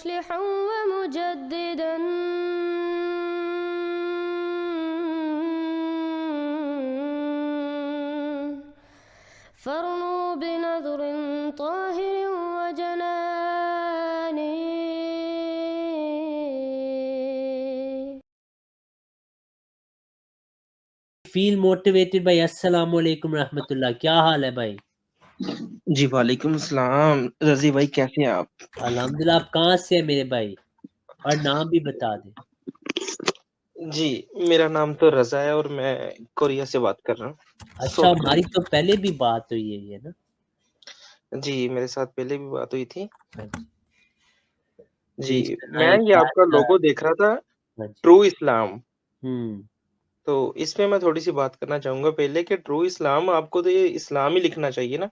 مصلحا ومجددا فارنوا بنظر Tahir وجنان feel motivated بھائی. السلام علیکم رحمۃ اللہ. کیا حال ہے بھائی؟ جی وعلیکم السلام رضی بھائی، کیسے ہیں آپ؟ الحمدللہ. آپ کہاں سے ہیں میرے بھائی؟ اور نام بھی بتا دیں. جی میرا نام تو رضا ہے اور میں کوریا سے بات کر رہا ہوں. اچھا، ساؤتھ ہماری کوریا. تو پہلے بھی بات ہوئی ہے یہ نا. جی میرے ساتھ پہلے بھی بات ہوئی تھی. ہاں جی. جی جی میں سنائیں یہ کیا آپ کا چل رہا لوگو دیکھ رہا تھا، ہے؟ ہاں جی. True Islam. ہوں. تو اس میں تھوڑی سی بات کرنا چاہوں گا پہلے کہ ٹرو اسلام آپ کو تو یہ اسلام ہی لکھنا چاہیے نا.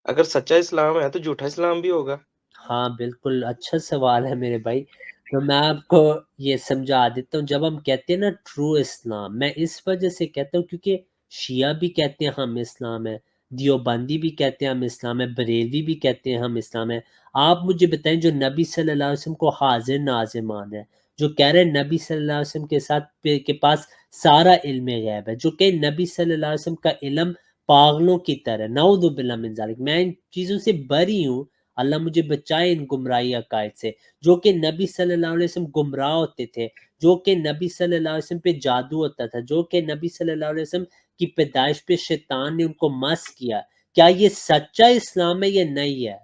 اگر سچا اسلام ہے تو جھوٹا اسلام بھی ہوگا. ہاں بالکل اچھا سوال ہے میرے بھائی. تو میں آپ کو یہ سمجھا دیتا ہوں. جب ہم کہتے ہیں نا ٹرو اسلام، میں اس وجہ سے کہتا ہوں کیونکہ شیعہ بھی کہتے ہیں ہم اسلام ہے، دیوبندی بھی کہتے ہیں ہم اسلام ہے، بریلوی بھی کہتے ہیں ہم اسلام ہے. آپ مجھے بتائیں جو نبی صلی اللہ علیہ وسلم کو حاضر ناظر مان ہے، جو کہہ رہے ہیں نبی صلی اللہ علیہ وسلم کے پاس سارا علم غیب ہے، جو کہ نبی صلی اللہ علیہ وسلم کا علم پاگلوں کی طرح، نعوذ باللہ من ذالک، میں ان چیزوں سے بری ہوں، اللہ مجھے بچائے ان گمراہی عقائد سے. جو کہ نبی صلی اللہ علیہ وسلم گمراہ ہوتے تھے، جو کہ نبی صلی اللہ علیہ وسلم پہ جادو ہوتا تھا، جو کہ نبی صلی اللہ علیہ وسلم کی پیدائش پہ شیطان نے ان کو مس کیا. کیا یہ سچا اسلام ہے یا نہیں ہے؟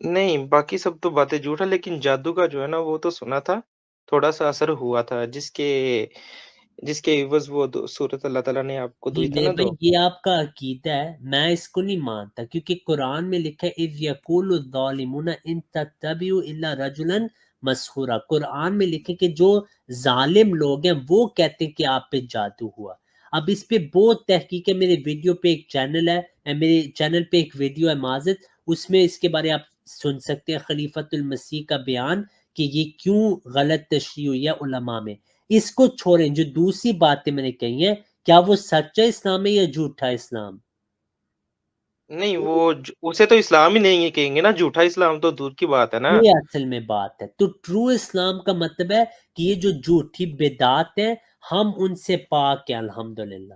نہیں، باقی سب تو باتیں جھوٹا، لیکن جادو کا جو ہے نا وہ تو سنا تھا، تھوڑا سا اثر ہوا تھا، جس کے عوض وہ صورت اللہ تعالیٰ نے آپ کو جی دی تھی میرے نا بھائی، دو. یہ آپ کا عقیدہ ہے، میں اس کو نہیں مانتا، کیونکہ قرآن میں لکھا ہے اِذْ يَقُولُ الظَّالِمُونَ إِن تَتَّبِعُوا إِلَّا رَجُلًا مَسْحُورًا. قرآن میں لکھے کہ جو ظالم لوگ ہیں وہ کہتے ہیں کہ آپ پہ جادو ہوا. اب اس پہ بہت تحقیق ہے. میرے ویڈیو پہ ایک چینل ہے، میرے چینل پہ ایک ویڈیو ہے معذرت، اس میں اس کے بارے آپ سن سکتے ہیں، خلیفۃ المسیح کا بیان کہ یہ کیوں غلط تشریح ہوئی ہے علماء میں. اس کو چھوڑیں. جو دوسری باتیں میں نے کہی ہیں، کیا وہ سچا اسلام ہے یا جھوٹا اسلام؟ نہیں اسے تو اسلام ہی نہیں کہیں گے نا، جھوٹا اسلام تو دور کی بات ہے نا. یہ اصل میں بات ہے. تو ٹرو اسلام کا مطلب ہے کہ یہ جو جھوٹی بدعات ہیں ہم ان سے پاک ہیں الحمدللہ.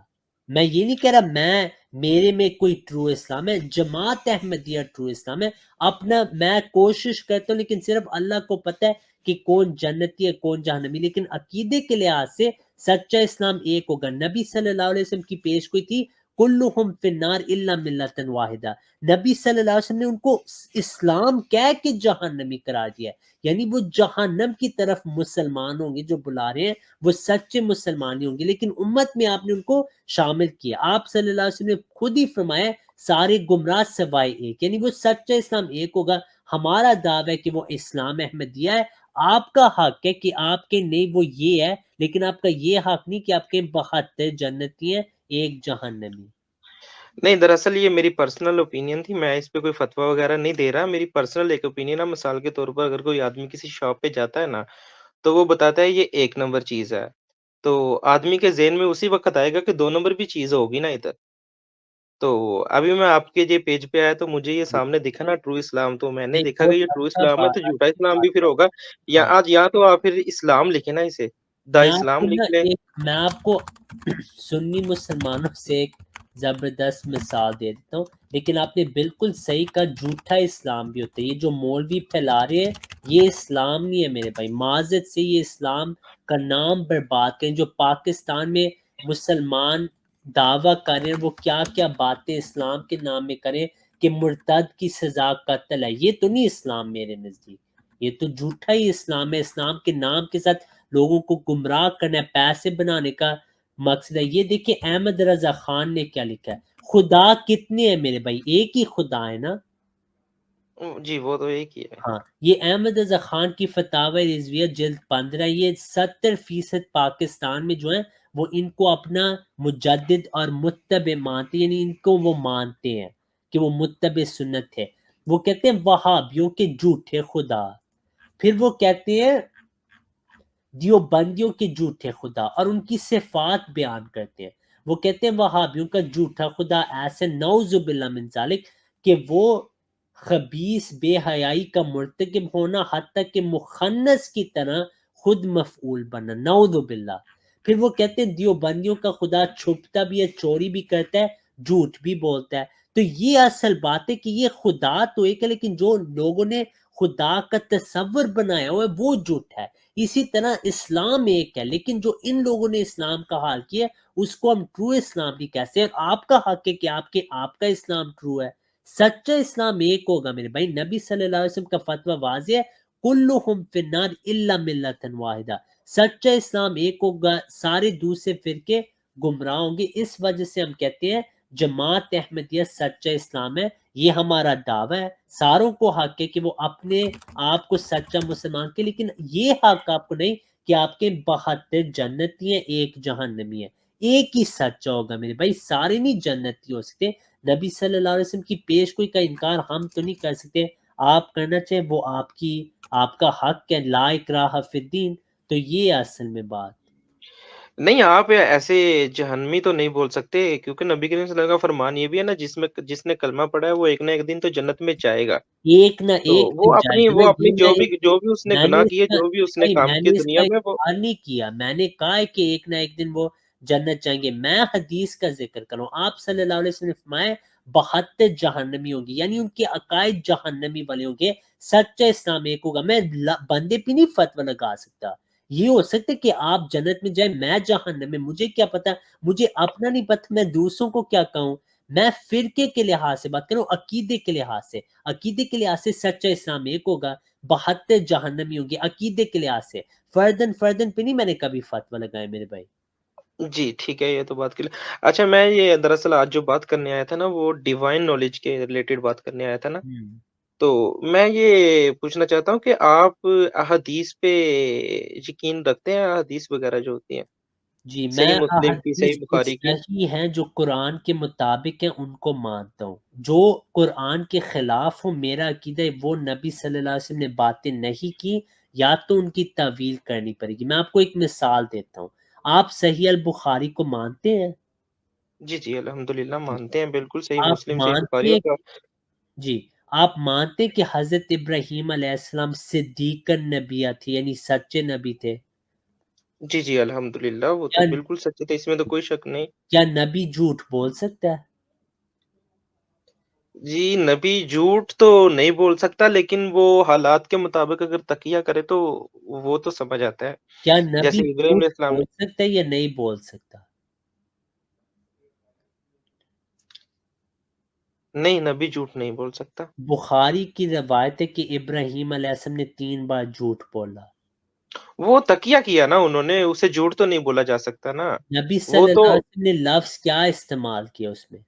میں یہ نہیں کہہ رہا میرے میں کوئی ٹرو اسلام ہے، جماعت احمدیہ ٹرو اسلام ہے. اپنا میں کوشش کرتا ہوں، لیکن صرف اللہ کو پتہ ہے کہ کون جنتی ہے کون جہنمی. لیکن عقیدے کے لحاظ سے سچا اسلام ایک ہوگا. نبی صلی اللہ علیہ وسلم کی پیش گوئی تھی کلہم فی النار الا ملۃ واحدہ. نبی صلی اللہ علیہ وسلم نے ان کو اسلام کہہ کے جہنمی قرار دیا ہے. یعنی وہ جہنم کی طرف مسلمان ہوں گے، جو بلا رہے ہیں وہ سچے مسلمان ہی ہوں گے، لیکن امت میں آپ نے ان کو شامل کیا. آپ صلی اللہ علیہ وسلم نے خود ہی فرمایا سارے گمراہ سوائے ایک، یعنی وہ سچا اسلام ایک ہوگا. ہمارا دعویٰ ہے کہ وہ اسلام احمدیہ ہے. آپ کا حق ہے کہ آپ کے نہیں وہ یہ ہے، لیکن آپ کا یہ حق نہیں کہ آپ کے 72 جنتی ہیں ایک جہنمی. نہیں، دراصل یہ میری پرسنل اوپینین تھی، میں اس پہ کوئی فتویٰ وغیرہ نہیں دے رہا. میری پرسنل ایک اوپینین ہے. مثال کے طور پر اگر کوئی آدمی کسی شاپ پہ جاتا ہے نا، تو وہ بتاتا ہے یہ 1 نمبر چیز ہے، تو آدمی کے ذہن میں اسی وقت آئے گا کہ 2 نمبر بھی چیز ہوگی نا ادھر. تو ابھی میں آپ کے یہ پیج پہ آیا تو مجھے یہ سامنے دکھا نا ٹرو اسلام، تو میں نے نہیں دیکھا کہ بہت یہ ٹرو اچھا اسلام ہے تو بات، جھوٹا اچھی اسلام بھی بات پھر ہے. ہوگا. یا ہاں، آج یا تو آپ پھر اسلام لکھیں نا، اسے دا میں آپ اسلام کو نا لکھ لیں. میں آپ کو سنی مسلمانوں سے ایک زبردست مثال دے دیتا ہوں. لیکن آپ نے بالکل صحیح کہا، جھوٹا اسلام بھی ہوتا ہے. یہ جو مولوی پھیلا رہے ہیں یہ اسلام نہیں ہے میرے بھائی. معذرت سے یہ اسلام کا نام برباد کریں. جو پاکستان میں مسلمان دعویٰ کریں وہ کیا کیا باتیں اسلام کے نام میں کریں کہ مرتد کی سزا قتل ہے، یہ تو نہیں اسلام میرے نزدیک. یہ تو جھوٹا ہی اسلام ہے. اسلام کے نام کے ساتھ لوگوں کو گمراہ کرنا ہے، پیسے بنانے کا مقصد ہے. یہ دیکھیں احمد رضا خان نے کیا لکھا ہے. خدا کتنے ہیں میرے بھائی؟ ایک ہی خدا ہے نا. جی وہ تو ایک ہی ہے. ہاں، یہ احمد رضا خان کی فتاوی رضویہ جلد 15، یہ 70% پاکستان میں جو ہیں وہ ان کو اپنا مجدد اور متبع مانتے ہیں، یعنی ان کو وہ مانتے ہیں کہ وہ متبع سنت ہے. وہ کہتے ہیں وہابیوں کے جھوٹے خدا. پھر وہ کہتے ہیں دیوبندیوں کے جھوٹے خدا اور ان کی صفات بیان کرتے ہیں. وہ کہتے ہیں وہابیوں کا جھوٹا خدا ایسے، نعوذ باللہ من ذالک، کہ وہ خبیث بے حیائی کا مرتکب ہونا، حتیٰ کہ مخنث کی طرح خود مفعول بننا، نعوذ باللہ۔ پھر وہ کہتے ہیں دیوبندیوں کا خدا چھپتا بھی ہے، چوری بھی کرتا ہے، جھوٹ بھی بولتا ہے۔ تو یہ اصل بات ہے کہ یہ خدا تو ایک ہے، لیکن جو لوگوں نے خدا کا تصور بنایا ہوا ہے وہ جھوٹ ہے۔ اسی طرح اسلام ایک ہے، لیکن جو ان لوگوں نے اسلام کا حال کیا ہے اس کو ہم ٹرو اسلام بھی کہتے ہیں، اور آپ کا حق ہے کہ آپ کا اسلام ٹرو ہے۔ سچا اسلام ایک ہوگا میرے بھائی، نبی صلی اللہ علیہ وسلم کا فتویٰ واضح ہے، کلہم فی النار الا ملۃ واحدہ، سچا اسلام ایک ہوگا، سارے دوسرے فرقے گمراہ ہوں گے۔ اس وجہ سے ہم کہتے ہیں جماعت احمدیہ سچا اسلام ہے، یہ ہمارا دعویٰ ہے۔ ساروں کو حق ہے کہ وہ اپنے آپ کو سچا مسلمان کے، لیکن یہ حق آپ کو نہیں کہ آپ کے 72 جنتی ہیں، ایک جہنمی ہے۔ ایک ہی سچا ہوگا میرے بھائی، سارے نہیں جنتی ہو سکتے۔ نبی صلی اللہ علیہ وسلم کی پیش گوئی کا انکار ہم تو نہیں کر سکتے، آپ کرنا چاہیں وہ آپ کا حق ہے، لا اکراہ فی الدین۔ تو یہ اصل میں بات۔ نہیں، آپ ایسے جہنمی تو نہیں بول سکتے، کیونکہ نبی کریم صلی اللہ علیہ وسلم کا فرمان یہ بھی ہے نا، جس نے کلمہ پڑھا ہے وہ ایک نہ ایک دن تو جنت میں جائے گا۔ ایک نہ تو ایک وہ دن جائے اپنی گا وہ نا، اپنی جو بھی اس نے میں نے گناہ اس کیے، کا جو بھی اس نے نہیں، کام میں نے کیے اس کا دنیا میں، وہ انکار نہیں کیا، میں نے کہا ہے کہ ایک نہ ایک دن وہ جنت جائیں گے۔ میں حدیث کا ذکر کروں، آپ صلی اللہ علیہ وسلم نے فرمایا 72 جہنمی ہوں گے، یعنی ان کے عقائد جہنمی والے ہوں گے، سچا اسلام ایک ہوگا۔ میں بندے پہ نہیں فتویٰ لگا سکتا، یہ ہو سکتا ہے کہ آپ جنت میں جائیں، میں جہنم میں، مجھے کیا پتا، مجھے اپنا نہیں پتا، میں دوسروں کو کیا کہوں۔ میں فرقے کے لحاظ سے بات کروں، عقیدے کے لحاظ سے، عقیدے کے لحاظ سے سچا اسلام ایک ہوگا، 72 جہنمی ہوں گے عقیدے کے لحاظ سے، فردن پہ نہیں میں نے کبھی فتویٰ لگائے میرے بھائی۔ جی ٹھیک ہے، یہ تو بات کلیئر۔ اچھا، میں یہ دراصل آج جو بات کرنے آیا تھا نا، وہ ڈیوائن نالج کے ریلیٹڈ بات کرنے آیا تھا نا، ہم۔ تو میں یہ پوچھنا چاہتا ہوں کہ آپ احادیث پہ یقین رکھتے ہیں؟ احادیث وغیرہ جو ہوتی ہیں، جی، میں صحیح مسلم کی، احادیث صحیح جو بخاری کی؟ صحیح ہیں، جو قرآن کے مطابق ہیں ان کو مانتا ہوں، جو قرآن کے خلاف ہو میرا عقیدہ ہے وہ نبی صلی اللہ علیہ وسلم نے باتیں نہیں کی، یا تو ان کی تعویل کرنی پڑے گی۔ میں آپ کو ایک مثال دیتا ہوں، آپ صحیح البخاری کو مانتے ہیں؟ جی جی، الحمدللہ جی، مانتے ہیں، بالکل صحیح آپ مسلم، صحیح بخاری مانتے ہیں، ہوتا ہے۔ جی، آپ مانتے کہ حضرت ابراہیم علیہ السلام صدیق النبیہ تھے، یعنی سچے نبی تھے؟ جی جی، الحمدللہ، وہ تو کیا بالکل سچ تھے، اس میں تو کوئی شک نہیں۔ کیا نبی جھوٹ بول سکتا ہے؟ جی، نبی جھوٹ تو نہیں بول سکتا، لیکن وہ حالات کے مطابق اگر تقیہ کرے تو وہ تو سمجھ آتا ہے، کیا نبی جیسے ابراہیم جھوٹ علیہ السلام بول نے۔ سکتا ہے یا نہیں بول سکتا؟ نہیں، نبی جھوٹ نہیں بول سکتا۔ بخاری کی روایت ہے کہ ابراہیم علیہ السلام نے 3 بار جھوٹ بولا۔ وہ تقیہ کیا نا انہوں نے، اسے جھوٹ تو نہیں بولا جا سکتا نا۔ نبی وہ صلی تو اللہ علیہ وسلم نے لفظ کیا استعمال کیا اس میں؟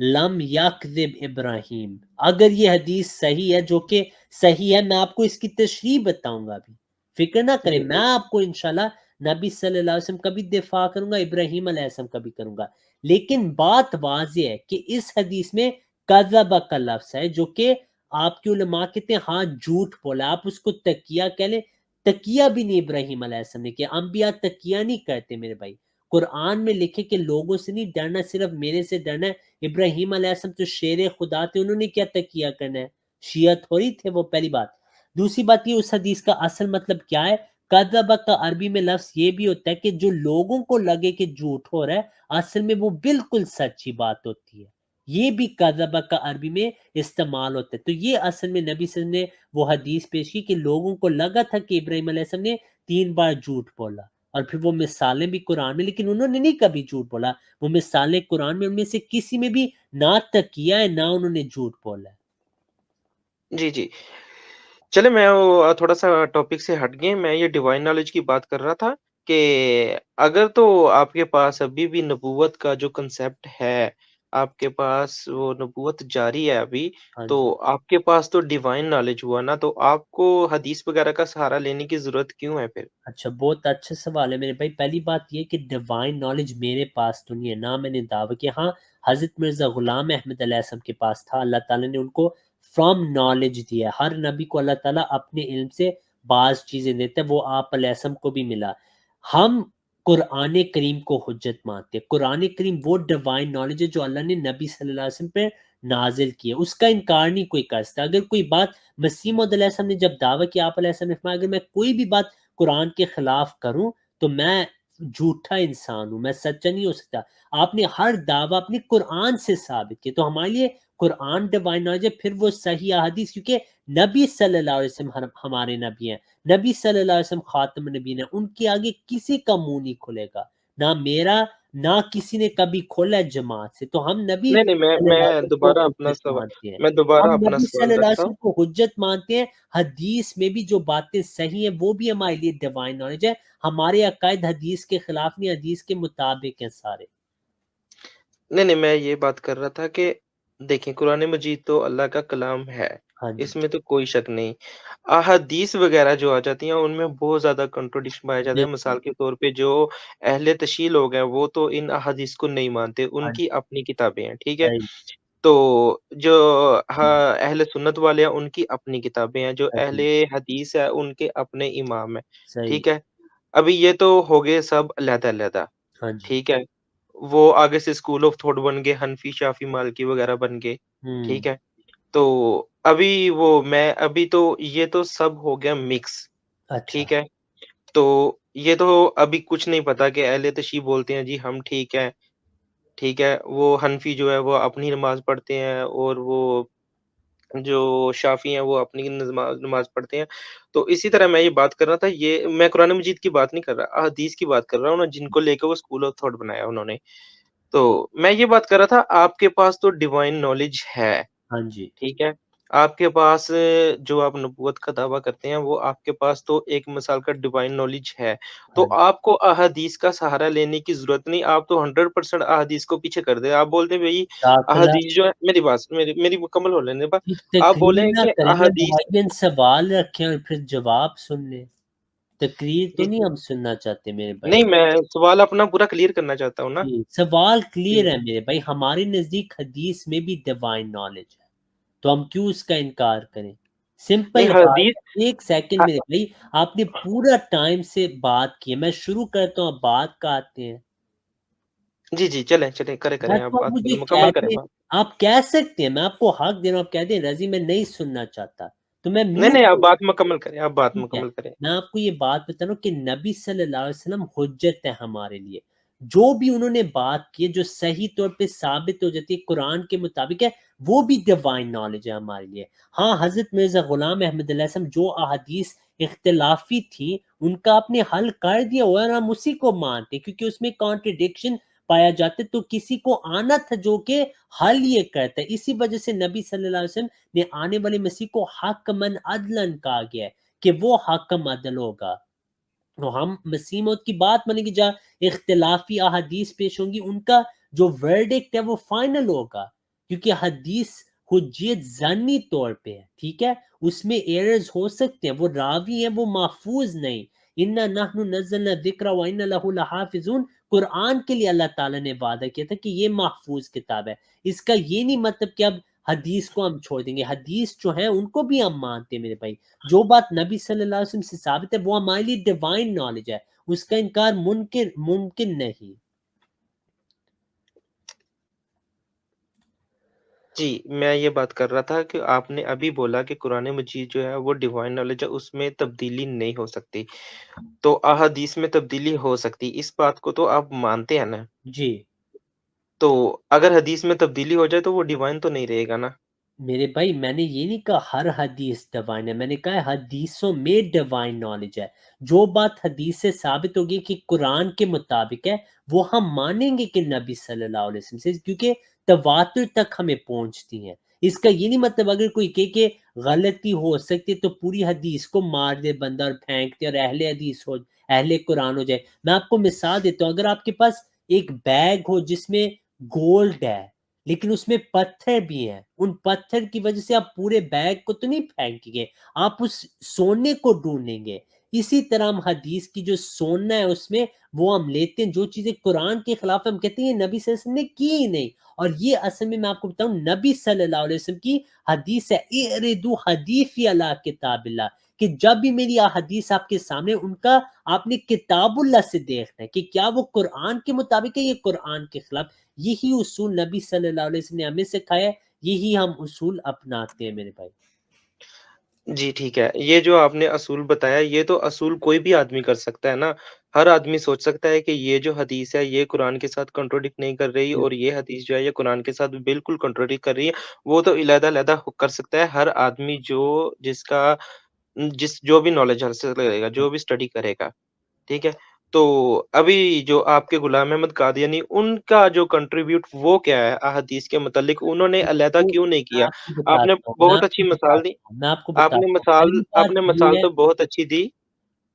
لم یکذب ابراہیم۔ اگر یہ حدیث صحیح ہے، جو کہ صحیح ہے، میں آپ کو اس کی تشریح بتاؤں گا ابھی، فکر نہ کریں، جی میں آپ کو انشاءاللہ نبی صلی اللہ علیہ وسلم کا بھی دفاع کروں گا، ابراہیم علیہ السلام کا بھی کروں گا، لیکن بات واضح ہے کہ اس حدیث میں کذب کا لفظ ہے، جو کہ آپ کے علماء کہتے ہیں ہاں جھوٹ بولا، آپ اس کو تقیہ کہہ لیں، تقیہ بھی نہیں ابراہیم علیہ السلام نے کیا، انبیاء تقیہ نہیں کرتے میرے بھائی۔ قرآن میں لکھے کہ لوگوں سے نہیں ڈرنا، صرف میرے سے ڈرنا ہے۔ ابراہیم علیہ السلام تو شیر خدا تھے، انہوں نے کیا تقیہ کرنا ہے؟ شیعہ تھوڑی تھے وہ، پہلی بات۔ دوسری بات یہ، اس حدیث کا اصل مطلب کیا ہے؟ کذب کا عربی میں لفظ یہ بھی ہوتا ہے کہ جو لوگوں کو لگے کہ جھوٹ ہو رہا ہے، اصل میں وہ بالکل سچی بات ہوتی ہے، یہ بھی کذب کا عربی میں استعمال ہوتا ہے۔ تو یہ اصل میں نبی صلی اللہ علیہ وسلم نے وہ حدیث پیش کی کہ لوگوں کو لگا تھا کہ ابراہیم علیہ السلام نے 3 بار جھوٹ بولا، اور پھر وہ مثالیں بھی قرآن میں، لیکن انہوں نے نہیں کبھی جھوٹ بولا، وہ مثالیں قرآن میں ان میں سے کسی میں بھی نہ تقیہ ہے نہ انہوں نے جھوٹ بولا ہے۔ جی جی، چلے میں وہ تھوڑا سا ٹاپک سے ہٹ گئے، میں یہ ڈیوائن نالج کی بات کر رہا تھا کہ اگر تو آپ کے پاس ابھی بھی نبوت کا جو کنسیپٹ ہے، آپ کے پاس وہ نبوت جاری ہے ابھی، ہاں تو جی، آپ کے پاس تو ڈیوائن نالج ہوا نا، تو آپ کو حدیث وغیرہ کا سہارا لینے کی ضرورت کیوں ہے پھر؟ اچھا، بہت اچھا سوال ہے میرے بھائی۔ پہلی بات یہ کہ ڈیوائن نالج میرے پاس تو نہیں ہے، نہ میں نے دعویٰ کیا، ہاں حضرت مرزا غلام احمد علیہ السلام کے پاس تھا، اللہ تعالیٰ نے ان کو فرام نالج دیا ہے، ہر نبی کو اللہ تعالیٰ اپنے علم سے بعض چیزیں دیتا ہے، وہ آپ علیہ السلام کو بھی ملا۔ ہم قرآن کریم کو حجت مانتے ہیں. قرآن کریم وہ ڈیوائن نالج ہے جو اللہ نے نبی صلی اللہ علیہ وسلم پہ نازل کی ہے، اس کا انکار نہیں کوئی کر سکتا. اگر کوئی بات مسیح موعود علیہ السلام نے جب دعویٰ کیا، آپ علیہ السلام نے فرمایا اگر میں کوئی بھی بات قرآن کے خلاف کروں تو میں جھوٹا انسان ہوں، میں سچا نہیں ہو سکتا. آپ نے ہر دعویٰ اپنی قرآن سے ثابت کیا، تو ہمارے لیے قرآن ڈیوائن نالج ہے. پھر وہ صحیح احادیث، کیونکہ نبی صلی اللہ علیہ وسلم ہمارے نبی ہیں، نبی صلی اللہ علیہ وسلم خاتم النبیین ہیں، ان کے آگے کسی کا منہ نہیں کھلے گا، نہ میرا نہ کسی نے کبھی کھولا ہے جماعت سے. تو ہم نبی نہیں، نہیں، میں صلی اللہ میں علیہ وسلم کو دوبارہ اپنا حجت سوال مانتے ہیں، میں دوبارہ ہم اپنا نبی صلی سوال اللہ علیہ رکھتا ہوں. وسلم کو حجت مانتے ہیں. حدیث میں بھی جو باتیں صحیح ہیں وہ بھی ہمارے لیے ڈیوائن نالج ہے. ہمارے عقائد حدیث کے خلاف نہیں، حدیث کے مطابق ہیں سارے. نہیں، نہیں، میں یہ بات کر رہا تھا کہ دیکھیں قرآن مجید تو اللہ کا کلام ہے، ہاں جی، اس میں تو کوئی شک نہیں. احادیث وغیرہ جو آ جاتی ہیں ان میں بہت زیادہ کنٹروڈکشن پایا جاتا ہے. بالکل، مثال کے طور پہ جو اہل تشیع لوگ ہیں وہ تو ان احادیث کو نہیں مانتے، ان ہاں جی، کی اپنی کتابیں ہیں، ٹھیک ہے. صحیح، تو جو ہاں اہل سنت والے ہیں ان کی اپنی کتابیں ہیں، جو اہل صحیح، حدیث ہے ان کے اپنے امام ہیں، صحیح، ٹھیک ہے. ابھی یہ تو ہو گئے سب علیحدہ علیحدہ، ہاں جی، ٹھیک ہے. وہ آگے سے اسکول آف تھاٹ بن گئے، حنفی شافی مالکی وغیرہ بن گئے، ہوں، ٹھیک ہے. تو ابھی تو یہ تو سب ہو گیا مکس، اچھا، ٹھیک ہے. تو یہ تو ابھی کچھ نہیں پتا کہ اہل تشیع بولتے ہیں جی ہم ٹھیک ہے، ٹھیک ہے. وہ حنفی جو ہے وہ اپنی نماز پڑھتے ہیں، اور وہ جو شافعی ہیں وہ اپنی نماز پڑھتے ہیں. تو اسی طرح میں یہ بات کر رہا تھا، یہ میں قرآن مجید کی بات نہیں کر رہا، احادیث کی بات کر رہا ہوں نا، جن کو لے کے وہ اسکول آف تھاٹ بنایا انہوں نے. تو میں یہ بات کر رہا تھا آپ کے پاس تو ڈیوائن نالج ہے، ہاں جی، ٹھیک ہے. آپ کے پاس جو آپ نبوت کا دعویٰ کرتے ہیں وہ آپ کے پاس تو ایک مثال کا ڈیوائن نالج ہے. ہاں تو جی، آپ کو احادیث کا سہارا لینے کی ضرورت نہیں، آپ تو 100% احادیث کو پیچھے کر دیں. آپ بولتے ہیں بھائی داخلہ احادیث جو ہے، میری بات میری مکمل ہو لینے کی پر آپ تقریر بولیں نہ کہ کریں نا احادیث. معین سوال رکھیں اور پھر جواب سن لیں. تقریر تو جی، نہیں ہم سننا چاہتے میرے بھائی. نہیں میں سوال اپنا پورا کلیئر کرنا چاہتا ہوں نا. جی سوال جی، کلیئر ہے میرے بھائی، ہمارے نزدیک حدیث میں بھی ڈیوائن نالج ہے، تو ہم کیوں اس کا انکار کریں؟ نہیں سمپل بات حدیث ہے. ایک سیکنڈ میرے بھائی، آپ نے پورا ٹائم سے بات کی ہے، میں شروع کرتا ہوں آپ بات کا آتے ہیں. جی، جی، چلیں چلیں میں کریں آپ تو آپ بات مجھے کریں، مکمل کریں کہتے، بات. آپ کہہ سکتے ہیں، میں آپ کو حق دے رہا ہوں، آپ کہہ دیں رضی میں نہیں سننا چاہتا تو میں نہیں، میوٹ نہیں، آپ ہوں. بات مکمل کریں، آپ بات ٹھیک ہے، مکمل کریں. میں آپ کو یہ بات بتا رہا ہوں کہ نبی صلی اللہ علیہ وسلم حجت ہے ہمارے لیے. جو بھی انہوں نے بات کی ہے جو صحیح طور پہ ثابت ہو جاتی ہے قرآن کے مطابق ہے، وہ بھی ڈیوائن نالج ہے ہمارے لیے. ہاں حضرت مرزا غلام احمد علیہ السلام جو احادیث اختلافی تھی ان کا آپ نے حل کر دیا ہوا ہے، ہم اسی کو مانتے ہیں کیونکہ اس میں کانٹرڈکشن پایا جاتا ہے. تو کسی کو آنا تھا جو کہ حل یہ کرتا ہے. اسی وجہ سے نبی صلی اللہ علیہ وسلم نے آنے والے مسیح کو حکمن عدلن کہا گیا ہے کہ وہ حکم عدل ہوگا. تو ہم مسیح موت کی بات مانیں گے، جہاں اختلافی احادیث پیش ہوں گی ان کا جو ورڈکٹ ہے وہ فائنل ہوگا، کیونکہ حدیث حجیت ضمنی طور پہ ہے، ٹھیک ہے. اس میں ایررز ہو سکتے ہیں، وہ راوی ہیں وہ محفوظ نہیں. انا نحن نزلنا الذکر وانا له لحافظون، قرآن کے لیے اللہ تعالیٰ نے وعدہ کیا تھا کہ یہ محفوظ کتاب ہے. اس کا یہ نہیں مطلب کہ اب حدیث کو ہم چھوڑ دیں گے، حدیث جو ہیں ان کو بھی ہم مانتے ہیں میرے بھائی. جو بات نبی صلی اللہ علیہ وسلم سے ثابت ہے وہ ہمارے لیے ڈیوائن نالج ہے، اس کا انکار ممکن نہیں. جی میں یہ بات کر رہا تھا کہ آپ نے ابھی بولا کہ قرآن مجید جو ہے وہ ڈیوائن نالج ہے، اس میں تبدیلی نہیں ہو سکتی. تو احادیث میں تبدیلی ہو سکتی، اس بات کو تو آپ مانتے ہیں نا. جی تو اگر حدیث میں تبدیلی ہو جائے تو وہ ڈیوائن تو نہیں رہے گا نا. میرے بھائی، میں نے یہ نہیں کہا ہر حدیث ڈیوائن ہے، میں نے کہا حدیثوں میں ڈیوائن نالج ہے. جو بات حدیث سے ثابت ہوگی کہ قرآن کے مطابق ہے وہ ہم مانیں گے کہ نبی صلی اللہ علیہ وسلم سے، کیونکہ تواتر تک ہمیں پہنچتی ہیں. اس کا یہ نہیں مطلب اگر کوئی کہ غلطی ہو سکتی ہے تو پوری حدیث کو مار دے بندہ اور پھینک دے اور اہل حدیث ہو، اہل قرآن ہو جائے. میں آپ کو مثال دیتا ہوں، اگر آپ کے پاس ایک بیگ ہو جس میں گولڈ ہے لیکن اس میں پتھر بھی ہیں، ان پتھر کی وجہ سے آپ پورے بیگ کو تو نہیں پھینکیں گے، آپ اس سونے کو ڈھونڈیں گے. اسی طرح ہم حدیث کی جو سونا ہے اس میں وہ ہم لیتے ہیں، جو چیزیں قرآن کے خلاف ہم کہتے ہیں یہ نبی صلی اللہ علیہ وسلم نے کی ہی نہیں. اور یہ اصل میں آپ کو بتاؤں نبی صلی اللہ علیہ وسلم کی حدیث ہے، اعرضوا حدیثی علی کتاب اللہ، کہ جب بھی میری احادیث آپ کے سامنے ان کا آپ نے کتاب اللہ سے دیکھنا ہے کہ کیا وہ قرآن کے مطابق ہے یا قرآن کے خلاف. یہی اصول نبی صلی اللہ علیہ وسلم نے ہمیں سکھایا ہے، یہی ہم اصول اپناتے ہیں میرے بھائی. جی، ٹھیک ہے۔ یہ جو آپ نے اصول بتایا، یہ تو اصول کوئی بھی آدمی کر سکتا ہے نا۔ ہر آدمی سوچ سکتا ہے کہ یہ جو حدیث ہے، یہ قرآن کے ساتھ کنٹراڈکٹ نہیں کر رہی، اور یہ حدیث جو ہے، یہ قرآن کے ساتھ بالکل کنٹراڈکٹ کر رہی ہے۔ وہ تو علیحدہ-علیحدہ کر سکتا ہے ہر آدمی جو بھی نالج حاصل کرے گا، جو بھی اسٹڈی کرے گا، ٹھیک ہے؟ تو ابھی جو آپ کے غلام احمد قادیانی، ان کا جو کنٹریبیوٹ وہ کیا ہے احادیث کے متعلق؟ انہوں نے علیحدہ وہ کیوں نہیں میں کیا؟ آپ کو آپ نے بتاتا ہوں بہت اچھی مثال دی۔ میں بتاتا ہوں پہلی بات آپ نے یہ مثال ہے. تو بہت اچھی دی۔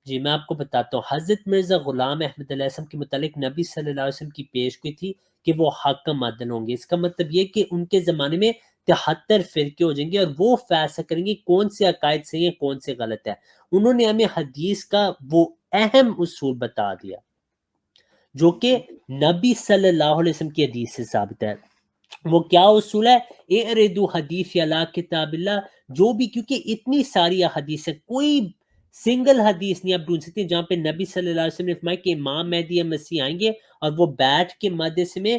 جی میں آپ کو بتاتا ہوں، حضرت مرزا غلام احمد علیہ السلام کے متعلق نبی صلی اللہ علیہ وسلم کی پیش گوئی تھی کہ وہ حق معدن ہوں گے. اس کا مطلب یہ کہ ان کے زمانے میں 73 فرقے ہو جائیں گے اور وہ فیصلہ کریں گے کون سے عقائد صحیح ہیں کون سے غلط ہے. انہوں نے ہمیں حدیث کا وہ اہم اصول بتا دیا جو کہ نبی صلی اللہ علیہ وسلم کی حدیث سے ثابت ہے. وہ کیا اصول ہے؟ اعرضوا حدیث علی کتاب اللہ. جو بھی، کیونکہ اتنی ساری احادیث ہے، کوئی سنگل حدیث نہیں آپ ڈھونڈ سکتے جہاں پہ نبی صلی اللہ علیہ وسلم نے فرمایا کہ امام مہدی یا مسیح آئیں گے اور وہ بیٹھ کے مجلس میں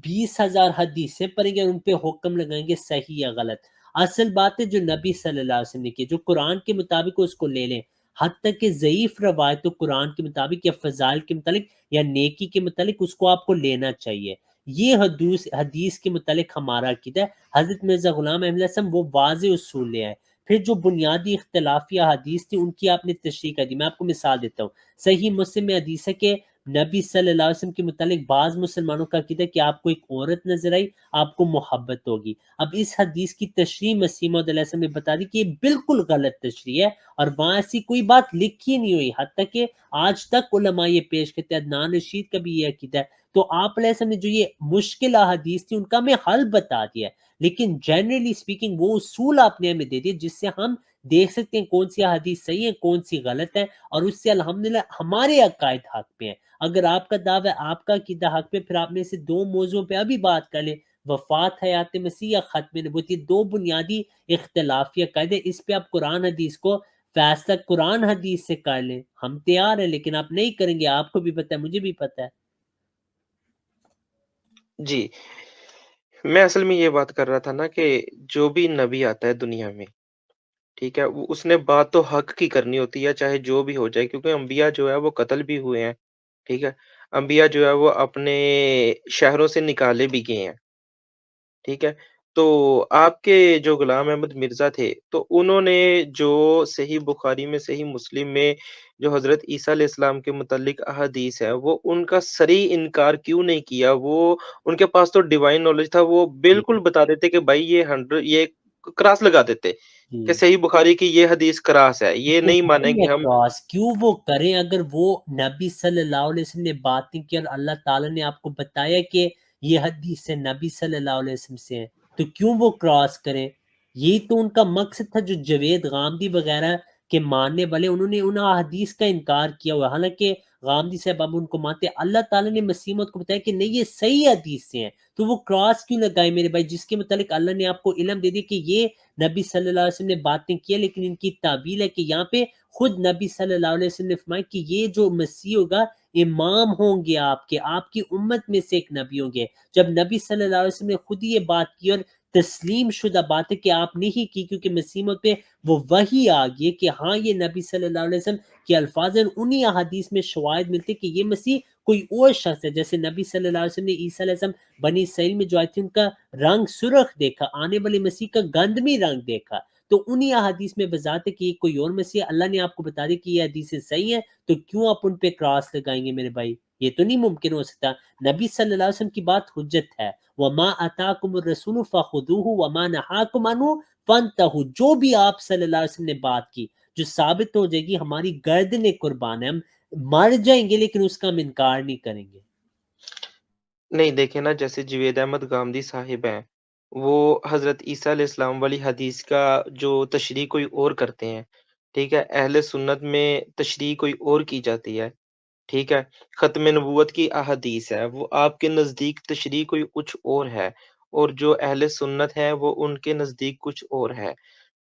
20,000 حدیثیں پڑھیں گے اور ان پہ حکم لگائیں گے صحیح یا غلط. اصل بات ہے جو نبی صلی اللہ علیہ وسلم نے کی، جو قرآن کے مطابق اس کو لے لیں. حتیٰ کہ ضعیف روایت قرآن کے مطابق یا فضائل کے متعلق یا نیکی کے متعلق اس کو آپ کو لینا چاہیے. یہ حدیث کے متعلق ہمارا عقیدہ ہے. حضرت مرزا غلام احمد السلام وہ واضح اصول لے آئے. پھر جو بنیادی اختلافی حدیث تھی ان کی آپ نے تشریح کر دی. میں آپ کو مثال دیتا ہوں. صحیح مسلم میں حدیث ہے کہ نبی صلی اللہ علیہ وسلم کے متعلق بعض مسلمانوں کا عقیدہ ہے کہ آپ کو ایک عورت نظر آئی، آپ کو محبت ہوگی. اب اس حدیث کی تشریح مسیح موعود علیہ السلام نے بتا دی کہ یہ بالکل غلط تشریح ہے اور وہاں ایسی کوئی بات لکھی نہیں ہوئی. حتیٰ کہ آج تک علماء یہ پیش کرتے ہیں، عدنان رشید کا بھی یہ عقیدہ ہے. تو آپ علیہ السلام نے جو یہ مشکل احادیث تھی ان کا ہمیں حل بتا دیا ہے، لیکن جنرلی سپیکنگ وہ اصول آپ نے ہمیں دے دیے جس سے ہم دیکھ سکتے ہیں کون سی حدیث صحیح ہے کون سی غلط ہے، اور اس سے الحمدللہ ہمارے عقائد حق پہ ہیں. اگر آپ کا دعویٰ ہے آپ کا عقیدہ حق پہ، پھر آپ نے سے دو موضوعوں پہ ابھی بات کر لیں، وفات حیات مسیح یا ختم نبوت. یہ دو بنیادی اختلافی عقائد ہے، اس پہ آپ قرآن حدیث کو فیصلہ قرآن حدیث سے کر لیں. ہم تیار ہیں، لیکن آپ نہیں کریں گے. آپ کو بھی پتہ ہے، مجھے بھی پتہ ہے. جی، میں اصل میں یہ بات کر رہا تھا نا کہ جو بھی نبی آتا ہے دنیا میں، ٹھیک ہے، اس نے بات تو حق کی کرنی ہوتی ہے، چاہے جو بھی ہو جائے، کیونکہ انبیاء جو ہے وہ قتل بھی ہوئے ہیں، ٹھیک ہے؟ انبیاء جو ہے وہ اپنے شہروں سے نکالے بھی گئے ہیں، ٹھیک ہے؟ تو آپ کے جو غلام احمد مرزا تھے، تو انہوں نے جو صحیح بخاری میں، صحیح مسلم میں جو حضرت عیسیٰ علیہ السلام کے متعلق احادیث ہے، وہ ان کا صریح انکار کیوں نہیں کیا؟ وہ ان کے پاس تو ڈیوائن نالج تھا، وہ جی بالکل بتا دیتے کہ بھائی یہ کراس لگا دیتے کہ جی صحیح بخاری کی یہ حدیث کراس ہے، یہ وہ نہیں مانیں کریں گے ہم۔ اعتراض کیوں وہ کریں اگر وہ نبی صلی اللہ علیہ وسلم نے بات نہیں کی اور اللہ تعالیٰ نے آپ کو بتایا کہ یہ حدیث سے نبی صلی اللہ علیہ وسلم سے ہے، تو کیوں وہ کراس کریں؟ یہی تو ان کا مقصد تھا. جو جوید غامدی وغیرہ کے ماننے والے انہوں نے ان حدیث کا انکار کیا ہوا ہے. حالانکہ غامدی صاحب اب ان کو مانتے ہیں. اللہ تعالیٰ نے مسیح موعود کو بتایا کہ نہیں یہ صحیح حدیث سے ہیں، تو وہ کراس کیوں لگائے میرے بھائی؟ جس کے متعلق اللہ نے آپ کو علم دے دیا کہ یہ نبی صلی اللہ علیہ وسلم نے باتیں کی، لیکن ان کی تعویل ہے کہ یہاں پہ خود نبی صلی اللہ علیہ وسلم نے فرمایا کہ یہ جو مسیح ہوگا امام ہوں گے، آپ کی امت میں سے ایک نبی ہوں گے. جب نبی صلی اللہ علیہ وسلم نے خود یہ بات کی اور تسلیم شدہ بات ہے کہ آپ نے ہی کی، کیونکہ مسیح موعود پہ وہ وحی آ گئی کہ ہاں یہ نبی صلی اللہ علیہ وسلم کے الفاظ ہیں. انہی احادیث میں شواہد ملتے کہ یہ مسیح کوئی اور شخص ہے. جیسے نبی صلی اللہ علیہ وسلم نے عیسیٰ علیہ السلام بنی اسرائیل میں جو آئی تھی ان کا رنگ سرخ دیکھا، آنے والے مسیح کا گندمی رنگ دیکھا. تو انہی احادیث میں وضاحت ہے کہ یہ کوئی اور مسیح ہے. اللہ نے آپ کو بتا دی کہ یہ حدیثیں صحیح ہیں، تو کیوں آپ ان پہ کراس لگائیں گے میرے بھائی؟ یہ تو نہیں ممکن ہو سکتا. نبی صلی اللہ علیہ وسلم کی بات حجت ہے. وما اتاکم الرسول فخذوہ وما نہاکم عنہ فانتہوا. جو بھی آپ صلی اللہ علیہ وسلم نے بات کی جو ثابت ہو جائے گی ہماری گردن قربان ہے، ہم مر جائیں گے لیکن اس کا ہم انکار نہیں کریں گے. نہیں دیکھیں نا، جیسے جوید احمد گامدی صاحب ہیں، وہ حضرت عیسیٰ علیہ السلام والی حدیث کا جو تشریح کوئی اور کرتے ہیں، ٹھیک ہے؟ اہل سنت میں تشریح کوئی اور کی جاتی ہے، ٹھیک ہے؟ ختم نبوت کی احادیث ہے، وہ آپ کے نزدیک تشریح کوئی کچھ اور ہے، اور جو اہل سنت ہے وہ ان کے نزدیک کچھ اور ہے.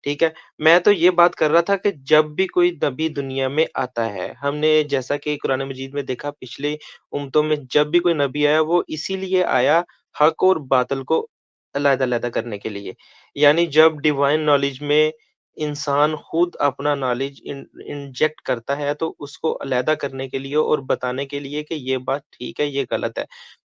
ٹھیک ہے؟ میں تو یہ بات کر رہا تھا کہ جب بھی کوئی نبی دنیا میں آتا ہے، ہم نے جیسا کہ قرآن مجید میں دیکھا پچھلی امتوں میں جب بھی کوئی نبی آیا وہ اسی لیے آیا حق اور باطل کو علیحدہ-علیحدہ کرنے کے لیے۔ یعنی جب ڈیوائن نالج میں انسان خود اپنا نالج انجیکٹ کرتا ہے تو اس کو علیحدہ کرنے کے لیے اور بتانے کے لیے کہ یہ بات ٹھیک ہے، یہ غلط ہے۔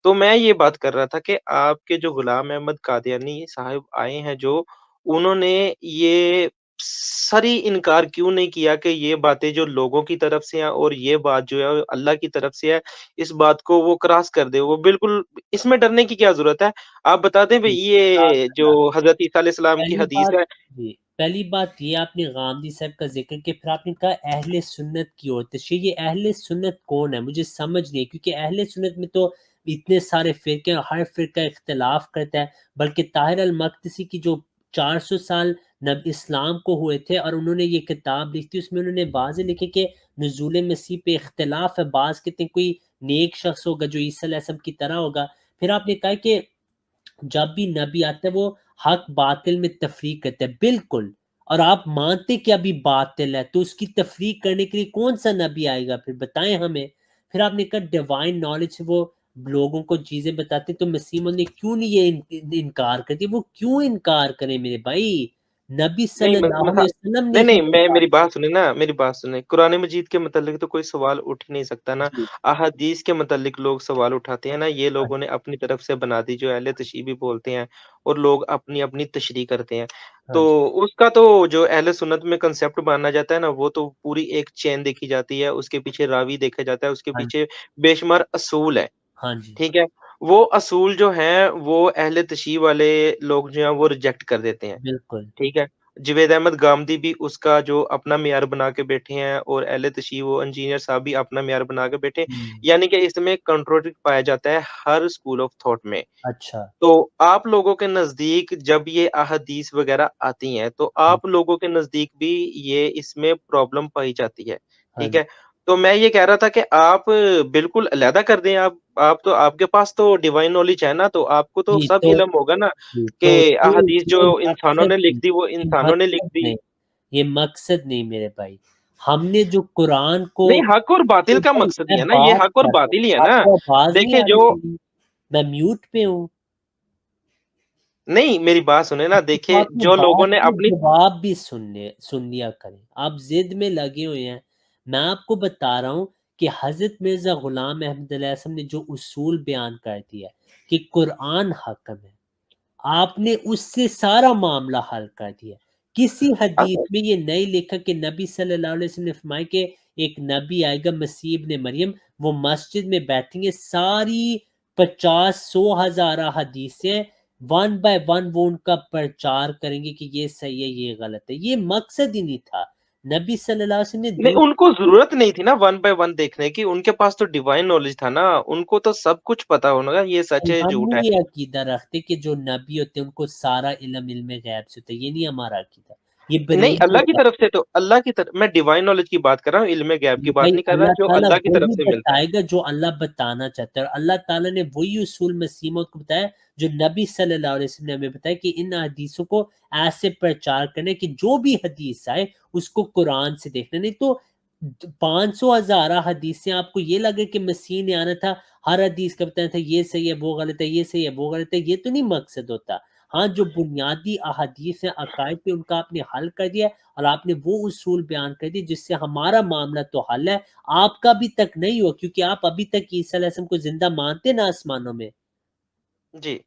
تو میں یہ بات کر رہا تھا کہ آپ کے جو غلام احمد قادیانی صاحب آئے ہیں جو، انہوں نے یہ سری انکار کیوں نہیں کیا کہ یہ باتیں جو لوگوں کی طرف سے ہیں اور یہ بات جو ہے اللہ کی طرف سے ہے، اس بات کو وہ کراس کر دے۔ وہ بالکل اس میں ڈرنے کی کیا ضرورت ہے؟ آپ بتا دیں بھئی یہ جو جزاک حضرت عیسیٰ علیہ السلام کی پہلی حدیث بات ہے۔ جی، پہلی بات یہ آپ نے غامدی صاحب کا ذکر کیا، پھر آپ نے کہا اہل سنت کی اور تشریح، یہ اہل سنت کون ہے مجھے سمجھ نہیں ہے، کیونکہ اہل سنت میں تو اتنے سارے فرقے ہیں اور ہر فرقہ اختلاف کرتا ہے، بلکہ طاہر المقدسی کی جو 400 سال اسلام کو ہوئے تھے اور انہوں نے یہ کتاب لکھی، اس میں انہوں نے واضح لکھے کہ نزول مسیح پہ اختلاف ہے، بعض کہتے ہیں کوئی نیک شخص ہوگا جو عیسیٰ علیہ السلام کی طرح ہوگا، پھر آپ نے کہا کہ جب بھی نبی آتا ہے وہ حق باطل میں تفریق کرتا ہے، بالکل، اور آپ مانتے کہ ابھی باطل ہے تو اس کی تفریق کرنے کے لیے کون سا نبی آئے گا، پھر بتائیں ہمیں۔ پھر آپ نے کہا ڈیوائن نالج سے وہ لوگوں کو چیزیں بتاتے، تو مسیح موعود نے کیوں نہیں یہ انکار کرتی، وہ کیوں انکار کریں میرے بھائی، نبی صلی نہیں اللہ علیہ وسلم نے نہیں ہی نہیں میں بتایا۔ میری بات سنیں نا، میری بات سنیں، قرآن مجید کے متعلق تو کوئی سوال اٹھ ہی نہیں سکتا نا۔ جی احادیث کے متعلق لوگ سوال اٹھاتے ہیں نا، یہ ہاں لوگوں نے اپنی طرف سے بنا دی جو اہل تشیع بھی بولتے ہیں، اور لوگ اپنی اپنی تشریح کرتے ہیں۔ ہاں تو جی اس کا تو جو اہل سنت میں کنسیپٹ مانا جاتا ہے نا، وہ تو پوری ایک چین دیکھی جاتی ہے، اس کے پیچھے راوی دیکھا جاتا ہے، اس کے ہاں پیچھے بے شمار اصول ہے، ہاں جی ٹھیک ہے؟ وہ اصول جو ہیں وہ اہل تشیع والے لوگ جو ہیں وہ ریجیکٹ کر دیتے ہیں، بالکل ٹھیک ہے؟ جوید احمد گامدی بھی اس کا جو اپنا معیار بنا کے بیٹھے ہیں، اور اہل تشیع و انجینئر صاحب بھی اپنا معیار بنا کے بیٹھے ہیں، ہوں، یعنی کہ اس میں کنٹروڈکٹ پایا جاتا ہے ہر اسکول آف تھاٹ میں۔ اچھا تو آپ لوگوں کے نزدیک جب یہ احادیث وغیرہ آتی ہیں تو ہاں آپ لوگوں کے نزدیک بھی یہ اس میں پرابلم پائی جاتی ہے، ہاں ٹھیک ہے؟ تو میں یہ کہہ رہا تھا کہ آپ بالکل علیحدہ کر دیں، آپ تو آپ کے پاس تو ڈیوائن نالج ہے نا، تو آپ کو تو جی سب تو علم ہوگا نا جی کہ تو احادیث جو یہ انسانوں مقصد نے نہیں، لکھ دی وہ یہ انسانوں نے لکھ مقصد دی۔ نہیں، یہ مقصد نہیں میرے بھائی، ہم نے جو قرآن کو نہیں، حق اور باطل کا بھائی مقصد میں ہی ہے نا، یہ بات حق اور کر رہا باطل ہی ہے ہوں، آپ نا۔ کو آواز نہیں دیکھیں آ جو، رہی میری؟ میں میوٹ پہ ہوں، نہیں میری بات سنیں نا، تو دیکھیں آپ نے جو لوگوں بات نے کی اپنی، جواب بھی سن لیا کریں، آپ ضد میں لگے ہوئے ہیں، میں آپ کو بتا رہا ہوں کہ حضرت مرزا غلام احمد علیہ السلام نے جو اصول بیان کر دیا کہ قرآن حکم ہے، آپ نے اس سے سارا معاملہ حل کر دیا۔ کسی حدیث میں یہ نہیں لکھا کہ نبی صلی اللہ علیہ وسلم نے فرمایا کہ ایک نبی آئے گا مسیح ابن مریم، وہ مسجد میں بیٹھیں گے، ساری 50 100 ہزار حدیثیں ون بائی ون وہ ان کا پرچار کریں گے کہ یہ صحیح ہے یہ غلط ہے، یہ مقصد ہی نہیں تھا۔ نبی صلی اللہ علیہ وسلم نے نہیں ان کو ضرورت نہیں تھی نا ون بائی ون دیکھنے کی، ان کے پاس تو ڈیوائن نالج تھا نا، ان کو تو سب کچھ پتا ہونا گا یہ سچ ہے ہم جھوٹ ہے۔ نہیں یہ عقیدہ رکھتے کہ جو نبی ہوتے ہیں ان کو سارا علم غیب سے ہوتا ہے، یہ نہیں ہمارا عقیدہ، یہ نہیں اللہ بریلویوں کی کا۔ طرف سے، تو اللہ کی طرف میں ڈیوائن نالج کی بات کر رہا ہوں، علم غیب کی بات بھائی نہیں کر رہا اللہ جو تعالیٰ اللہ کی طرف وہی سے ملتا ہے۔ بتائے گا جو اللہ بتانا چاہتا ہے، اور اللہ تعالیٰ نے وہی اصول مسیح موعود کو بتایا جو نبی صلی اللہ علیہ وسلم نے ہمیں بتایا کہ ان حدیثوں کو ایسے پرچار کرنے کہ جو بھی حدیث آئے اس کو قرآن سے دیکھنا، نہیں تو 500 ہزار حدیثیں آپ کو یہ لگے کہ مسیح نے آنا تھا ہر حدیث کا بتانا تھا یہ صحیح ہے وہ غلط ہے، یہ صحیح ہے وہ غلط ہے، یہ تو نہیں مقصد ہوتا۔ ہاں جو بنیادی احادیث ہیں عقائد پہ ان کا آپ نے حل کر دیا، اور آپ نے وہ اصول بیان کر دی جس سے ہمارا معاملہ تو حل ہے، آپ کا بھی تک نہیں ہوا، کیونکہ آپ ابھی تک عیسیٰ علیہ السلام کو زندہ مانتے نا آسمانوں میں، جی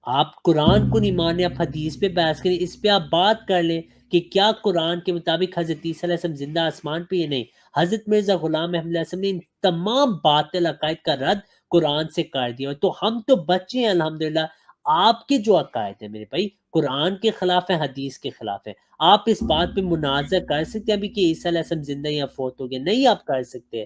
آپ قرآن کو نہیں ماننے، آپ حدیث پہ بحث کریں، اس پہ آپ بات کر لیں کہ کیا قرآن کے مطابق حضرت عیسیٰ علیہ السلام زندہ آسمان پہ یہ نہیں۔ حضرت مرزا غلام احمد علیہ السلام نے ان تمام باطل عقائد کا رد قرآن سے کر دیا، تو ہم تو بچے ہیں الحمدللہ۔ آپ کے جو عقائد ہیں میرے بھائی قرآن کے خلاف ہیں، حدیث کے خلاف ہیں، آپ اس بات پہ منازع کر سکتے ہیں ابھی کہ عیسیٰ علیہ السلام زندہ یا فوت ہو گئے؟ نہیں آپ کر سکتے،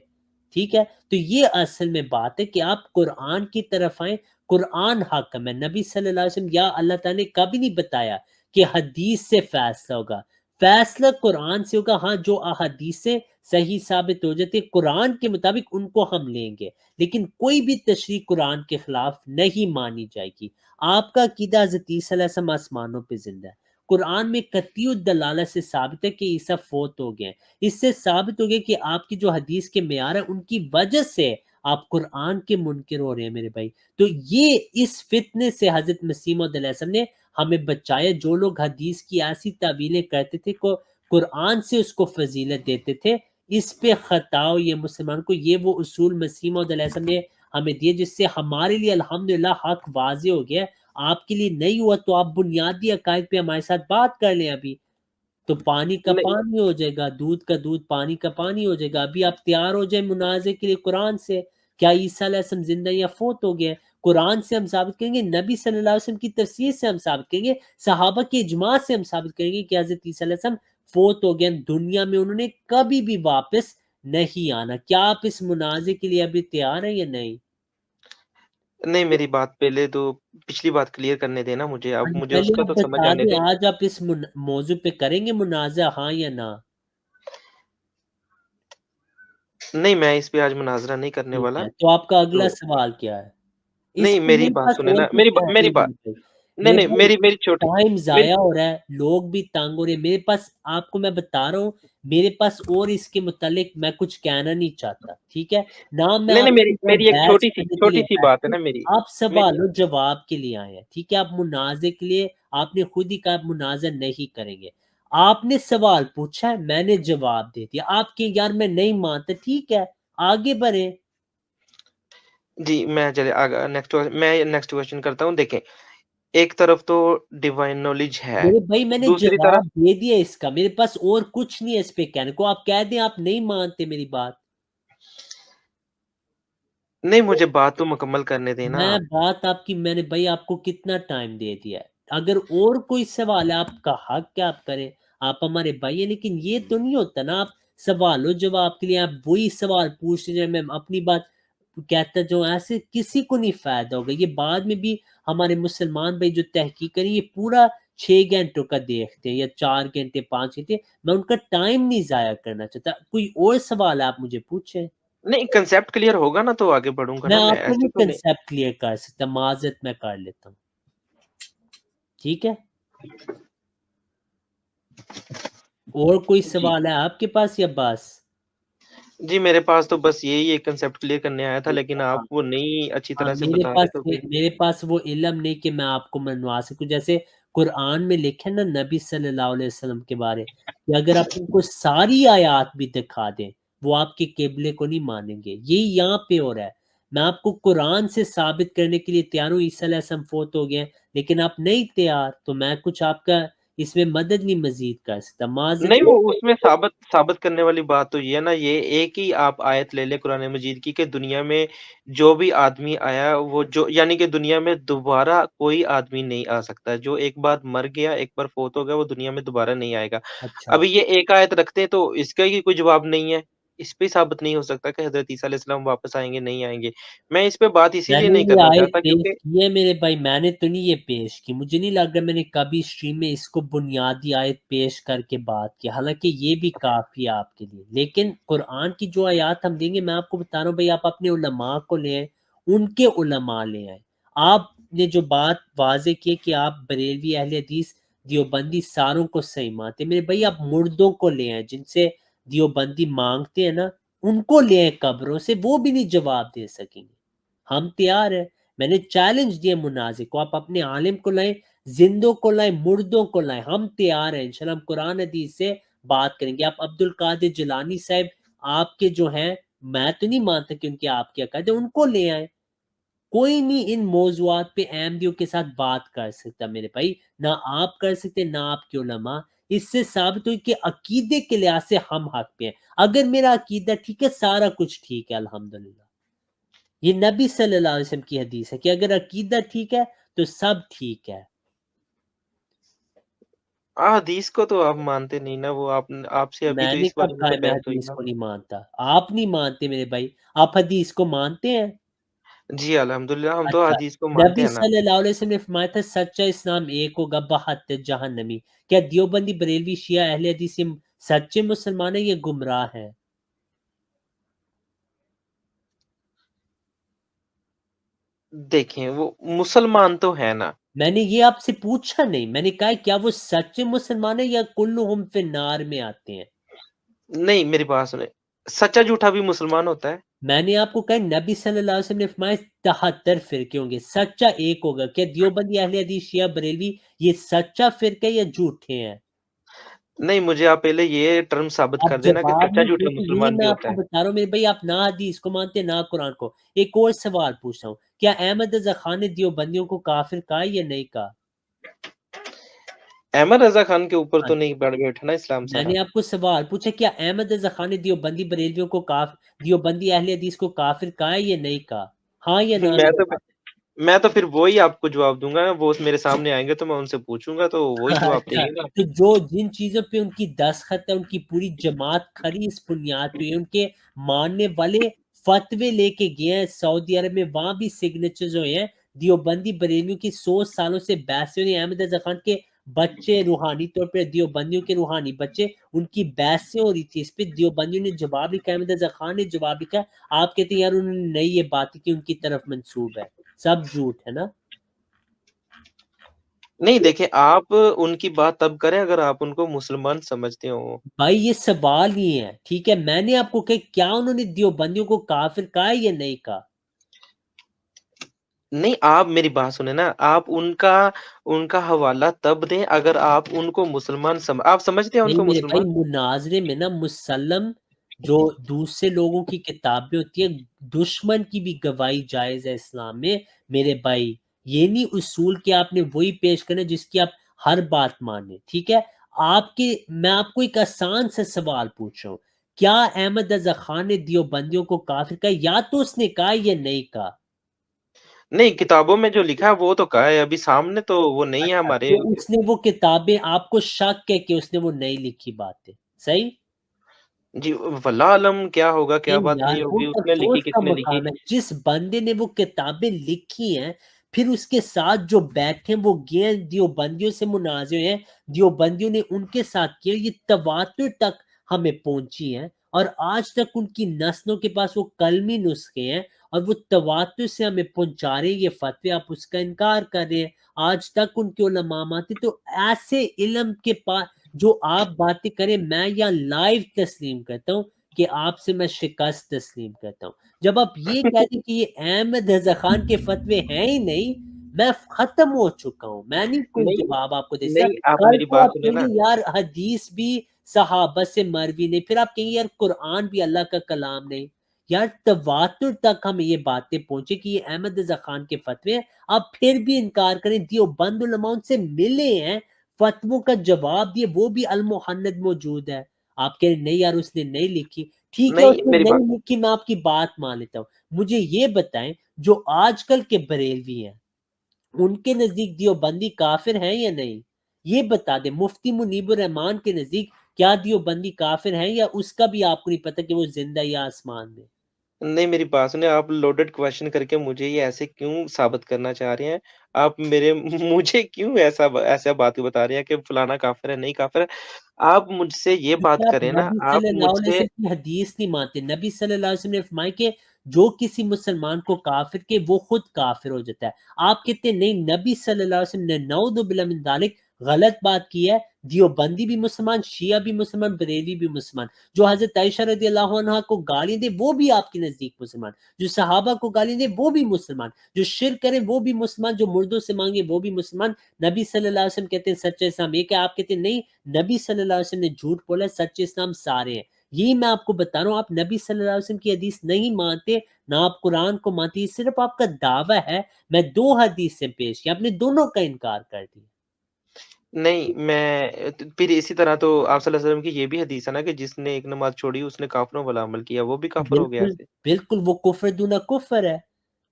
ٹھیک ہے؟ تو یہ اصل میں بات ہے کہ آپ قرآن کی طرف آئیں، قرآن حاکم ہے، نبی صلی اللہ علیہ وسلم یا اللہ تعالیٰ نے کبھی نہیں بتایا کہ حدیث سے فیصلہ ہوگا، فیصلہ قرآن سے ہوگا۔ ہاں جو احادیثیں صحیح ثابت ہو جاتی ہے قرآن کے مطابق ان کو ہم لیں گے، لیکن کوئی بھی تشریح قرآن کے خلاف نہیں مانی جائے گی۔ آپ کا عقیدہ حضرت عیسیٰ علیہ السلام آسمانوں پہ زندہ ہے، قرآن میں قطعی الدلالہ سے ثابت ہے کہ عیسیٰ فوت ہو گئے ہیں۔ اس سے ثابت ہو گیا کہ آپ کی جو حدیث کے معیار ہیں ان کی وجہ سے آپ قرآن کے منکر ہو رہے ہیں میرے بھائی۔ تو یہ اس فتنے سے حضرت مسیح موعود علیہ السلام نے ہمیں بچایا۔ جو لوگ حدیث کی ایسی تعویلیں کرتے تھے کو قرآن سے اس کو فضیلت دیتے تھے، اس پہ خطا ہو یہ مسلمان کو۔ یہ وہ اصول مسیح موعود علیہ السلام نے ہمیں دیے جس سے ہمارے لیے الحمدللہ حق واضح ہو گیا۔ آپ کے لیے نہیں ہوا تو آپ بنیادی عقائد پہ ہمارے ساتھ بات کر لیں ابھی، تو پانی کا نہیں پانی ہو جائے گا، دودھ کا دودھ، پانی کا پانی ہو جائے گا۔ ابھی آپ تیار ہو جائیں مناظرے کے لیے قرآن سے، کیا عیسیٰ علیہ السلام زندہ یا فوت ہو گئے؟ قرآن سے ہم ثابت کریں گے، نبی صلی اللہ علیہ وسلم کی تفسیر سے ہم ثابت کریں گے، صحابہ کے اجماع سے ہم ثابت کریں گے کہ حضرت عیسیٰ علیہ السلام فوت ہو گئے، دنیا میں انہوں نے کبھی بھی واپس نہیں آنا۔ کیا آپ اس مناظرے کے لیے ابھی تیار ہیں یا نہیں؟ نہیں، میری بات پہلے تو پچھلی بات کلیئر کرنے دینا مجھے، اب مجھے اس پہلے کا آپ تو سمجھ بتا آنے دیں دیں۔ آج آپ اس موضوع پہ کریں گے مناظرہ، ہاں یا نہ؟ نہیں، میں اس پہ آج مناظرہ نہیں کرنے ٹھیک والا۔ ہے، تو آپ کا اگلا تو سوال کیا ہے؟ اس نہیں، پہ میری میرے بات پاس سنیں اور نا، کچھ ہے میری نہیں بات، میرے بھائی، نہیں، میرے نہیں، بھائی میری چھوٹی ٹائم میری ضائع ہو رہا ہے، لوگ بھی تنگ ہو رہے ہیں میرے پاس۔ آپ کو میں بتا رہا ہوں میرے پاس اور اس کے متعلق میں کچھ کہنا نہیں چاہتا، ٹھیک ہے؟ نہ میں نہیں، نہیں، آپ میری کے ساتھ میری ایک بحث چھوٹی کرنے کے چھوٹی لیے سی آیا بات ہے ہوں، نا میری آپ میری سوال و جواب کے لیے آئے ہیں، ٹھیک ہے؟ آپ مناظرے کے لیے آپ نے خود ہی کہا آپ مناظر نہیں کریں گے۔ آپ نے سوال پوچھا ہے، میں نے جواب دے دیا، آپ کے یار میں نہیں مانتا، ٹھیک ہے آگے بڑھیں۔ جی، میں چلے آگا نیکسٹ کوسچن کرتا ہوں۔ دیکھیں، ایک طرف تو ڈیوائن نالج ہے، میرے بھائی میں نے دوسری طرف جواب دے دیا اس کا، میرے پاس اور کچھ نہیں ہے اس پہ کہنے کو۔ آپ کہہ دیں آپ نہیں مانتے میری بات، نہیں، مجھے بات تو مکمل کرنے دینا میں آپ۔ بات آپ کی، میں نے بھائی آپ کو کتنا ٹائم دے دیا ہے۔ اگر اور کوئی سوال ہے آپ کا حق کیا آپ کریں، آپ ہمارے بھائی ہیں، لیکن یہ تو نہیں ہوتا نا آپ سوال و جواب کے لیے آپ وہی سوال پوچھتے جائیں، میں اپنی بات کہتا جو ایسے کسی کو نہیں فائدہ ہوگا۔ یہ بعد میں بھی ہمارے مسلمان بھائی جو تحقیق کریں یہ پورا 6 گھنٹوں کا دیکھتے ہیں یا 4 گھنٹے 5 گھنٹے، میں ان کا ٹائم نہیں ضائع کرنا چاہتا۔ کوئی اور سوال ہے آپ مجھے پوچھیں، نہیں، کنسیپٹ کلیئر ہوگا نا تو آگے بڑھوں گا میں نا، میں آپ کو ایسے نہیں تو نہیں۔ کنسیپٹ کلیئر کر سکتا، معذرت میں کر لیتا ہوں، ٹھیک ہے؟ اور کوئی جی سوال ہے آپ کے پاس یا بس؟ جی، میرے پاس تو بس یہی ایک کنسیپٹ کلیئر کرنے آیا تھا، ٹھیک لیکن ہے، آپ ہاں وہ نہیں اچھی ہاں، طرح سے میرے بتا پاس رہے تو پھر میرے پاس وہ علم نہیں کہ میں آپ کو منوا سکوں۔ جیسے قرآن میں لکھے نا نبی صلی اللہ علیہ وسلم کے بارے کہ اگر آپ ان کو ساری آیات بھی دکھا دیں وہ آپ کے قبلے کو نہیں مانیں گے۔ یہی یہاں پہ ہو رہا ہے، میں آپ کو قرآن سے ثابت کرنے کے لیے تیار ہوں عیسیٰ علیہ السلام فوت ہو گئے ہیں، لیکن آپ نہیں تیار، تو میں کچھ آپ کا اس میں مدد نہیں مزید کر سکتا، معذرت۔ نہیں، وہ اس میں ثابت کرنے والی بات تو یہ ہے نا، یہ ایک ہی آپ آیت لے لیں قرآن مجید کی کہ دنیا میں جو بھی آدمی آیا وہ جو یعنی کہ دنیا میں دوبارہ کوئی آدمی نہیں آ سکتا، جو ایک بار مر گیا، ایک بار فوت ہو گیا، وہ دنیا میں دوبارہ نہیں آئے گا۔ اچھا، ابھی یہ ایک آیت رکھتے ہیں تو اس کا ہی کوئی جواب نہیں ہے، اس پہ ثابت نہیں ہو سکتا کہ حضرت عیسیٰ علیہ السلام واپس آئیں گے نہیں آئیں گے۔ میں اس پہ بات اسی میں لیے نے نہیں یہ کرنا آیت چاہتا پیش کیونکہ کی ہے میرے بھائی، میں نے تو نہیں یہ پیش کی، مجھے نہیں لگ رہا میں نے کبھی اسٹریم میں اس کو بنیادی آیت پیش کر کے بات کی، حالانکہ یہ بھی کافی ہے آپ کے لیے۔ لیکن قرآن کی جو آیات ہم دیں گے، میں آپ کو بتا رہا ہوں بھائی آپ اپنے علماء کو لے آئیں، ان کے علماء لے آئیں۔ آپ نے جو بات واضح کی ہے کہ آپ بریلوی اہل حدیث دیوبندی ساروں کو صحیح مانتے ہیں، میرے بھائی آپ مردوں کو لے آئیں جن سے دیوبندی مانگتے ہیں نا، ان کو لے آئیں قبروں سے، وہ بھی نہیں جواب دے سکیں گے۔ ہم تیار ہیں، میں نے چیلنج دیا مناظر کو، آپ اپنے عالم کو لائیں، زندوں کو لائیں، مردوں کو لائیں، ہم تیار ہیں انشاءاللہ، ہم قرآن حدیث سے بات کریں گے۔ آپ عبد القادر جیلانی صاحب آپ کے جو ہیں، میں تو نہیں مانتا کہ ان کے آپ کے عقائد ہیں، ان کو لے آئیں۔ کوئی نہیں ان موضوعات پہ احمدیوں کے ساتھ بات کر سکتا میرے بھائی، نہ آپ کر سکتے نہ آپ کے علماء۔ اس سے ثابت ہوئی کہ عقیدے کے لحاظ سے ہم حق پہ ہیں، اگر میرا عقیدہ ٹھیک ہے سارا کچھ ٹھیک ہے الحمدللہ۔ یہ نبی صلی اللہ علیہ وسلم کی حدیث ہے کہ اگر عقیدہ ٹھیک ہے تو سب ٹھیک ہے۔ حدیث کو تو آپ مانتے نہیں نا، وہ آپ سے ابھی میں تو نے اس کب بارے میں کہا تو ہے میں بحث ہوئی حدیث نا۔ کو نہیں مانتا؟ آپ نہیں مانتے میرے بھائی، آپ حدیث کو مانتے ہیں؟ جی الحمدللہ، ہم تو اچھا، حدیث کو مانتے نبی ہیں نا۔ صلی اللہ علیہ وسلم نے فرمایا تھا سچا اسلام ایک ہوگا، 72 جہنمی۔ کیا دیوبندی بریلوی شیعہ اہل حدیث یہ سچے مسلمان ہیں، یہ گمراہ ہیں؟ دیکھیں وہ مسلمان تو ہے نا، میں نے یہ آپ سے پوچھا نہیں، میں نے کہا کیا وہ سچے مسلمان ہیں یا کلہم فی النار میں آتے ہیں؟ نہیں میری بات سنیں، سچا جھوٹا بھی مسلمان ہوتا ہے؟ میں نے آپ کو کہا نبی صلی اللہ علیہ وسلم نے فرمایا 73 فرقے ہوں گے، سچا ایک ہوگا۔ کیا دیوبندی، اہل حدیث، شیعہ، بریلوی یہ سچا فرقہ ہے یا جھوٹے ہیں؟ نہیں مجھے آپ پہلے یہ ٹرم ثابت آپ کر دینا کہ جواب سچا نہیں جھوٹا دیتے، یہی مسلمان بھی میں آپ ہوتا کو ہے۔ بتا رہا ہوں میرے بھائی، آپ نہ حدیث کو مانتے نہ قرآن کو۔ ایک اور سوال پوچھ رہا ہوں، کیا احمد رضا خان نے دیوبندیوں کو کافر کہا یا نہیں کہا؟ احمد رضا خان کے اوپر ہاں، تو نہیں بڑھ بیٹھا نا اسلام میں سارا۔ نے آپ کو سوال پوچھا کیا احمد رضا خان نے دیوبندی بریلویوں کو دیوبندی اہل حدیث کو کافر کہا یا نہیں کہا؟ ہاں یا نہ میں میں تو بتا میں تو پھر وہی آپ کو جواب دوں گا، وہ میرے سامنے آئیں گے تو میں ان سے پوچھوں گا تو وہی جواب دیں اچھا، گے نا۔ تو جو جن چیزوں پہ ان کی دستخط ہے، ان کی پوری جماعت کھڑی اس بنیاد پہ ہے، ان کے ماننے والے فتوے لے کے گئے ہیں سعودی عرب میں، وہاں بھی سگنیچرز ہوئے ہیں۔ دیوبندی بریلیوں کی 100 سالوں سے بحثیں ہوئی ہیں، احمد رضا خان کے بچے روحانی طور پہ دیوبندیوں کے روحانی بچے، ان کی بحثیں ہو رہی تھی اس پہ، دیوبندیوں نے جواب لکھا، احمد رضا خان نے جواب لکھا۔ آپ کہتے ہیں یار انہوں نے نئی یہ بات کی، ان کی طرف منسوب ہے، سب جھوٹ ہے نا؟ نہیں دیکھیں، آپ ان کی بات تب کریں اگر آپ ان کو مسلمان سمجھتے ہوں۔ بھائی یہ سوال ہی ہے، ٹھیک ہے، میں نے آپ کو کہا کیا انہوں نے دیوبندیوں کو کافر کہا یا نہیں کہا؟ نہیں آپ میری بات سنیں نا، آپ ان کا حوالہ تب دیں اگر آپ ان کو مسلمان آپ سمجھتے ہیں ان نہیں کو میرے بھائی، مسلمان؟ مناظرے میں نا مسلم جو دوسرے لوگوں کی کتابیں ہوتی ہیں، دشمن کی بھی گواہی جائز ہے اسلام میں میرے بھائی۔ یہ نہیں اصول کہ آپ نے وہی پیش کرنا جس کی آپ ہر بات مانیں، ٹھیک ہے؟ میں آپ کو ایک آسان سے سوال پوچھ رہا ہوں، کیا احمد رضا خان نے دیوبندیوں کو کافر کہا؟ یا تو اس نے کہا یا نہیں کہا؟ نہیں کتابوں میں جو لکھا ہے وہ تو کہا ہے، ابھی سامنے تو وہ نہیں ہے اچھا، ہمارے۔ تو اس نے وہ کتابیں، آپ کو شک ہے کہ اس نے وہ نہیں لکھی باتیں، صحیح؟ جی واللہ علم کیا ہوگا کیا نہیں بات یار، نہیں وہ ہوگی، اس نے لکھی افسوس کا کس نے لکھی؟ مقام ہے جس بندے نے وہ کتابیں لکھی ہیں، پھر اس کے ساتھ جو بیٹھے ہیں وہ گئے ہیں دیوبندیوں سے مناظر ہیں، دیوبندیوں نے ان کے ساتھ کیا، یہ تواتر تک ہمیں پہنچی ہیں، اور آج تک ان کی نسلوں کے پاس وہ کلمی نسخے ہیں، اور وہ تواتر سے ہمیں پہنچا رہے ہیں یہ فتوی، آپ اس کا انکار کر رہے ہیں۔ آج تک ان کے علماء آتے، تو ایسے علم کے پاس جو آپ باتیں کریں، میں یہاں لائیو تسلیم کرتا ہوں کہ آپ سے میں شکست تسلیم کرتا ہوں۔ جب آپ یہ کہتے ہیں کہ یہ احمد رضا خان کے فتوے ہیں ہی نہیں، میں ختم ہو چکا ہوں، میں نہیں کوئی نہیں جواب آپ کو دے سکتا۔ نہیں آپ کل میری کو بات آپ سنیں کہیں نا۔ گے یار حدیث بھی صحابہ سے مروی نہیں، پھر آپ کہیں گے یار قرآن بھی اللہ کا کلام نہیں۔ یار تواتر تک ہمیں یہ باتیں پہنچے کہ یہ احمد رضا خان کے فتوے ہیں، آپ پھر بھی انکار کریں۔ دیوبند علماء ان سے ملے ہیں، فتووں کا جواب دیے، وہ بھی المحند موجود ہے۔ آپ کہہ رہے نہیں یار اس نے نہیں لکھی، ٹھیک ہے اس نہیں نے میری بات، نہیں لکھی، میں آپ کی بات مان لیتا ہوں۔ مجھے یہ بتائیں جو آج کل کے بریلوی ہیں، ان کے نزدیک دیوبندی کافر ہیں یا نہیں؟ یہ بتا دیں، مفتی منیب الرحمان کے نزدیک کیا دیوبندی کافر ہیں، یا اس کا بھی آپ کو نہیں پتہ کہ وہ زندہ یا آسمان میں؟ نہیں میری بات سنیں، آپ لوڈڈ کوشچن کر کے مجھے یہ ایسے کیوں ثابت کرنا چاہ رہے ہیں؟ آپ مجھے کیوں ایسا بات بتا رہے ہیں کہ فلانا کافر ہے نہیں کافر ہے؟ آپ مجھ سے یہ کیونکہ بات آپ کریں نا، نبی صلی آپ اللہ مجھ علیہ سے وسلم کی حدیث نہیں مانتے۔ نبی صلی اللہ علیہ وسلم نے فرمایا کہ جو کسی مسلمان کو کافر کے وہ خود کافر ہو جاتا ہے۔ آپ کہتے ہیں نہیں، نبی صلی اللہ علیہ وسلم نے نعوذ باللہ من ذالک غلط بات کی ہے، دیوبندی بھی مسلمان، شیعہ بھی مسلمان، بریلوی بھی مسلمان، جو حضرت عائشہ رضی اللہ عنہا کو گالیاں دے وہ بھی آپ کے نزدیک مسلمان، جو صحابہ کو گالیاں دے وہ بھی مسلمان، جو شرک کرے وہ بھی مسلمان، جو مردوں سے مانگے وہ بھی مسلمان۔ نبی صلی اللہ علیہ وسلم کہتے ہیں سچا اسلام یہ کہ آپ کہتے ہیں نہیں، نبی صلی اللہ علیہ وسلم نے جھوٹ بولا، سچے اسلام سارے ہیں۔ یہی میں آپ کو بتا رہا ہوں، آپ نبی صلی اللہ علیہ وسلم کی حدیث نہیں مانتے، نہ آپ قرآن کو مانتے، یہ صرف آپ کا دعویٰ ہے۔ میں 2 حدیث سے پیش کیا، آپ نے دونوں کا انکار کر دیا۔ نہیں میں پھر اسی طرح تو آپ صلی اللہ علیہ وسلم کی یہ بھی حدیث ہے نا کہ جس نے ایک نماز چھوڑی اس نے کافروں والا عمل کیا، وہ بھی کافر ہو گیا بالکل، ایسے؟ بالکل وہ کفر دونہ کفر ہے۔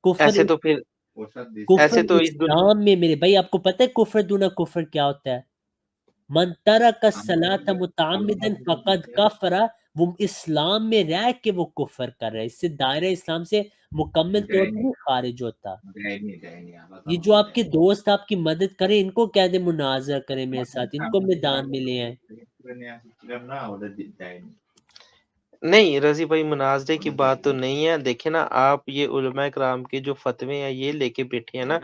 کفر ایسے تو پھر کفر ایسے تو اسلام میں میرے بھائی، آپ کو پتہ ہے کفر دونہ کفر کیا ہوتا ہے؟ من ترک الصلاۃ متعمدا فقد کفر، وہ اسلام میں رہ کے وہ کفر کر رہا ہے، اس سے دائرہ اسلام سے مکمل طور پر نہیں خارج ہوتا۔ یہ جو آپ کے دوست آپ کی مدد کریں، ان کو کہہ دیں مناظرہ کریں میرے ساتھ، ان کو میدان میں لے آئیں۔ نہیں رضی بھائی مناظرے کی بات تو نہیں ہے، دیکھیں نا آپ یہ علماء کرام کے جو فتوے ہیں یہ لے کے بیٹھے ہیں نا،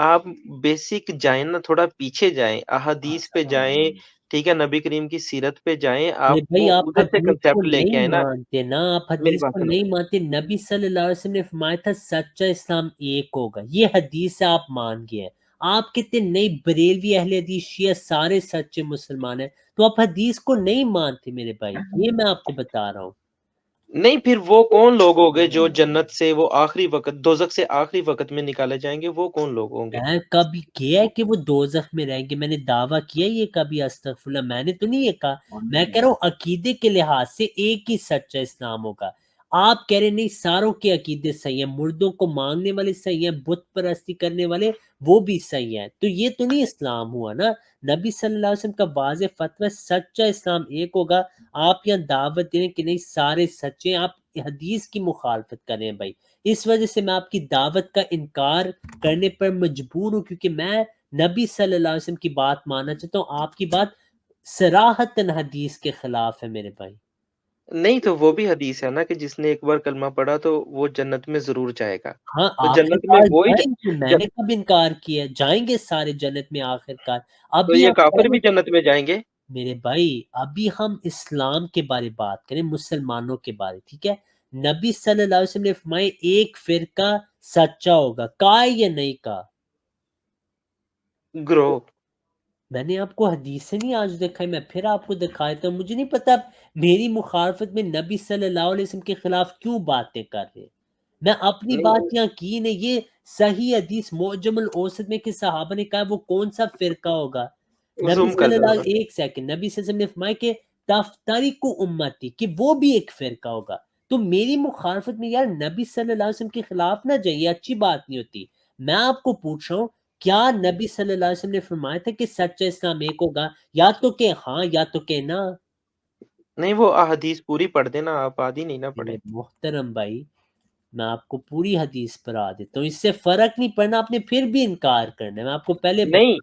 آپ بیسک جائیں نا، تھوڑا پیچھے جائیں، احادیث پہ جائیں، ٹھیک ہے، نبی کریم کی سیرت پہ جائیں، میرے آپ بھائی وہ آپ ادھر سے حدیث کو کنسیپٹ لے کے نہیں آئیں نا۔ مانتے نا، آپ میری حدیث بات کو سنیں، نہیں مانتے. نبی صلی اللہ علیہ وسلم نے فرمایا تھا سچا اسلام ایک ہوگا، یہ حدیث سے آپ مان گئے ہیں. آپ کہتے نہیں بریلوی اہل حدیث شیعہ سارے سچے مسلمان ہیں، تو آپ حدیث کو نہیں مانتے میرے بھائی، یہ میں آپ کو بتا رہا ہوں. نہیں پھر وہ کون لوگ ہوں گے جو جنت سے وہ آخری وقت، دوزخ سے آخری وقت میں نکالے جائیں گے، وہ کون لوگ ہوں گے؟ میں کبھی کیا ہے کہ وہ دوزخ میں رہیں گے؟ میں نے دعویٰ کیا یہ کبھی؟ استغفر اللہ، میں نے تو نہیں یہ کہا. میں کہہ رہا ہوں عقیدے کے لحاظ سے ایک ہی سچا اسلام ہوگا. آپ کہہ رہے نہیں ساروں کے عقیدے صحیح ہیں، مردوں کو مانگنے والے صحیح ہیں، بت پرستی کرنے والے وہ بھی صحیح ہیں، تو یہ تو نہیں اسلام ہوا نا. نبی صلی اللہ علیہ وسلم کا واضح فتویٰ سچا اسلام ایک ہوگا. آپ یہاں دعوت دیں کہ نہیں سارے سچے ہیں، آپ حدیث کی مخالفت کریں بھائی. اس وجہ سے میں آپ کی دعوت کا انکار کرنے پر مجبور ہوں، کیونکہ میں نبی صلی اللہ علیہ وسلم کی بات ماننا چاہتا ہوں. آپ کی بات صراحتاً حدیث کے خلاف ہے میرے بھائی. نہیں تو وہ بھی حدیث ہے نا کہ جس نے ایک بار کلمہ پڑھا تو وہ جنت میں ضرور جائے گا، ہاں تو آخر جنت میں کار وہی جائیں گے، میں نے کب انکار کیا؟ جائیں گے سارے جنت میں آخر کار. تو ابھی یہ ہم کافر پہلے بھی جنت میں جائیں گے؟ میرے بھائی ابھی ہم اسلام کے بارے بات کریں، مسلمانوں کے بارے، ٹھیک ہے. نبی صلی اللہ علیہ وسلم نے فرمایا ایک فرقہ سچا ہوگا، کہا یا نہیں کہا؟ گروہ میں نے آپ کو حدیث سے نہیں آج دکھائی، میں پھر آپ کو دکھایا تھا. مجھے نہیں پتا میری مخالفت میں نبی صلی اللہ علیہ وسلم کے خلاف کیوں باتیں کر رہے. میں اپنی نہیں بات یہاں کی نہیں، یہ صحیح حدیث معجم الاوسط میں کہ صحابہ نے کہا وہ کون سا فرقہ ہوگا. نبی زوم کر صلی لو اللہ ذرا۔ ایک سیکنڈ، نبی صلی اللہ علیہ وسلم نے فرمایا کہ تفتریق امتی، کہ وہ بھی ایک فرقہ ہوگا. تو میری مخالفت میں یار نبی صلی اللہ علیہ وسلم کے خلاف نہ جائیے، اچھی بات نہیں ہوتی. میں آپ کو پوچھ رہا ہوں کیا نبی صلی اللہ علیہ وسلم نے فرمایا تھا کہ سچا اسلام ایک ہوگا؟ یا تو کہ ہاں یا تو کہ نہ. نہیں وہ احادیث پوری پڑھ دینا، آپ آدھی نہیں نہ پڑھیں۔ میرے محترم بھائی میں آپ کو پوری حدیث پر آ دیتا ہوں، اس سے فرق نہیں پڑنا، آپ نے پھر بھی انکار کرنا ہے. میں آپ کو پہلے نہیں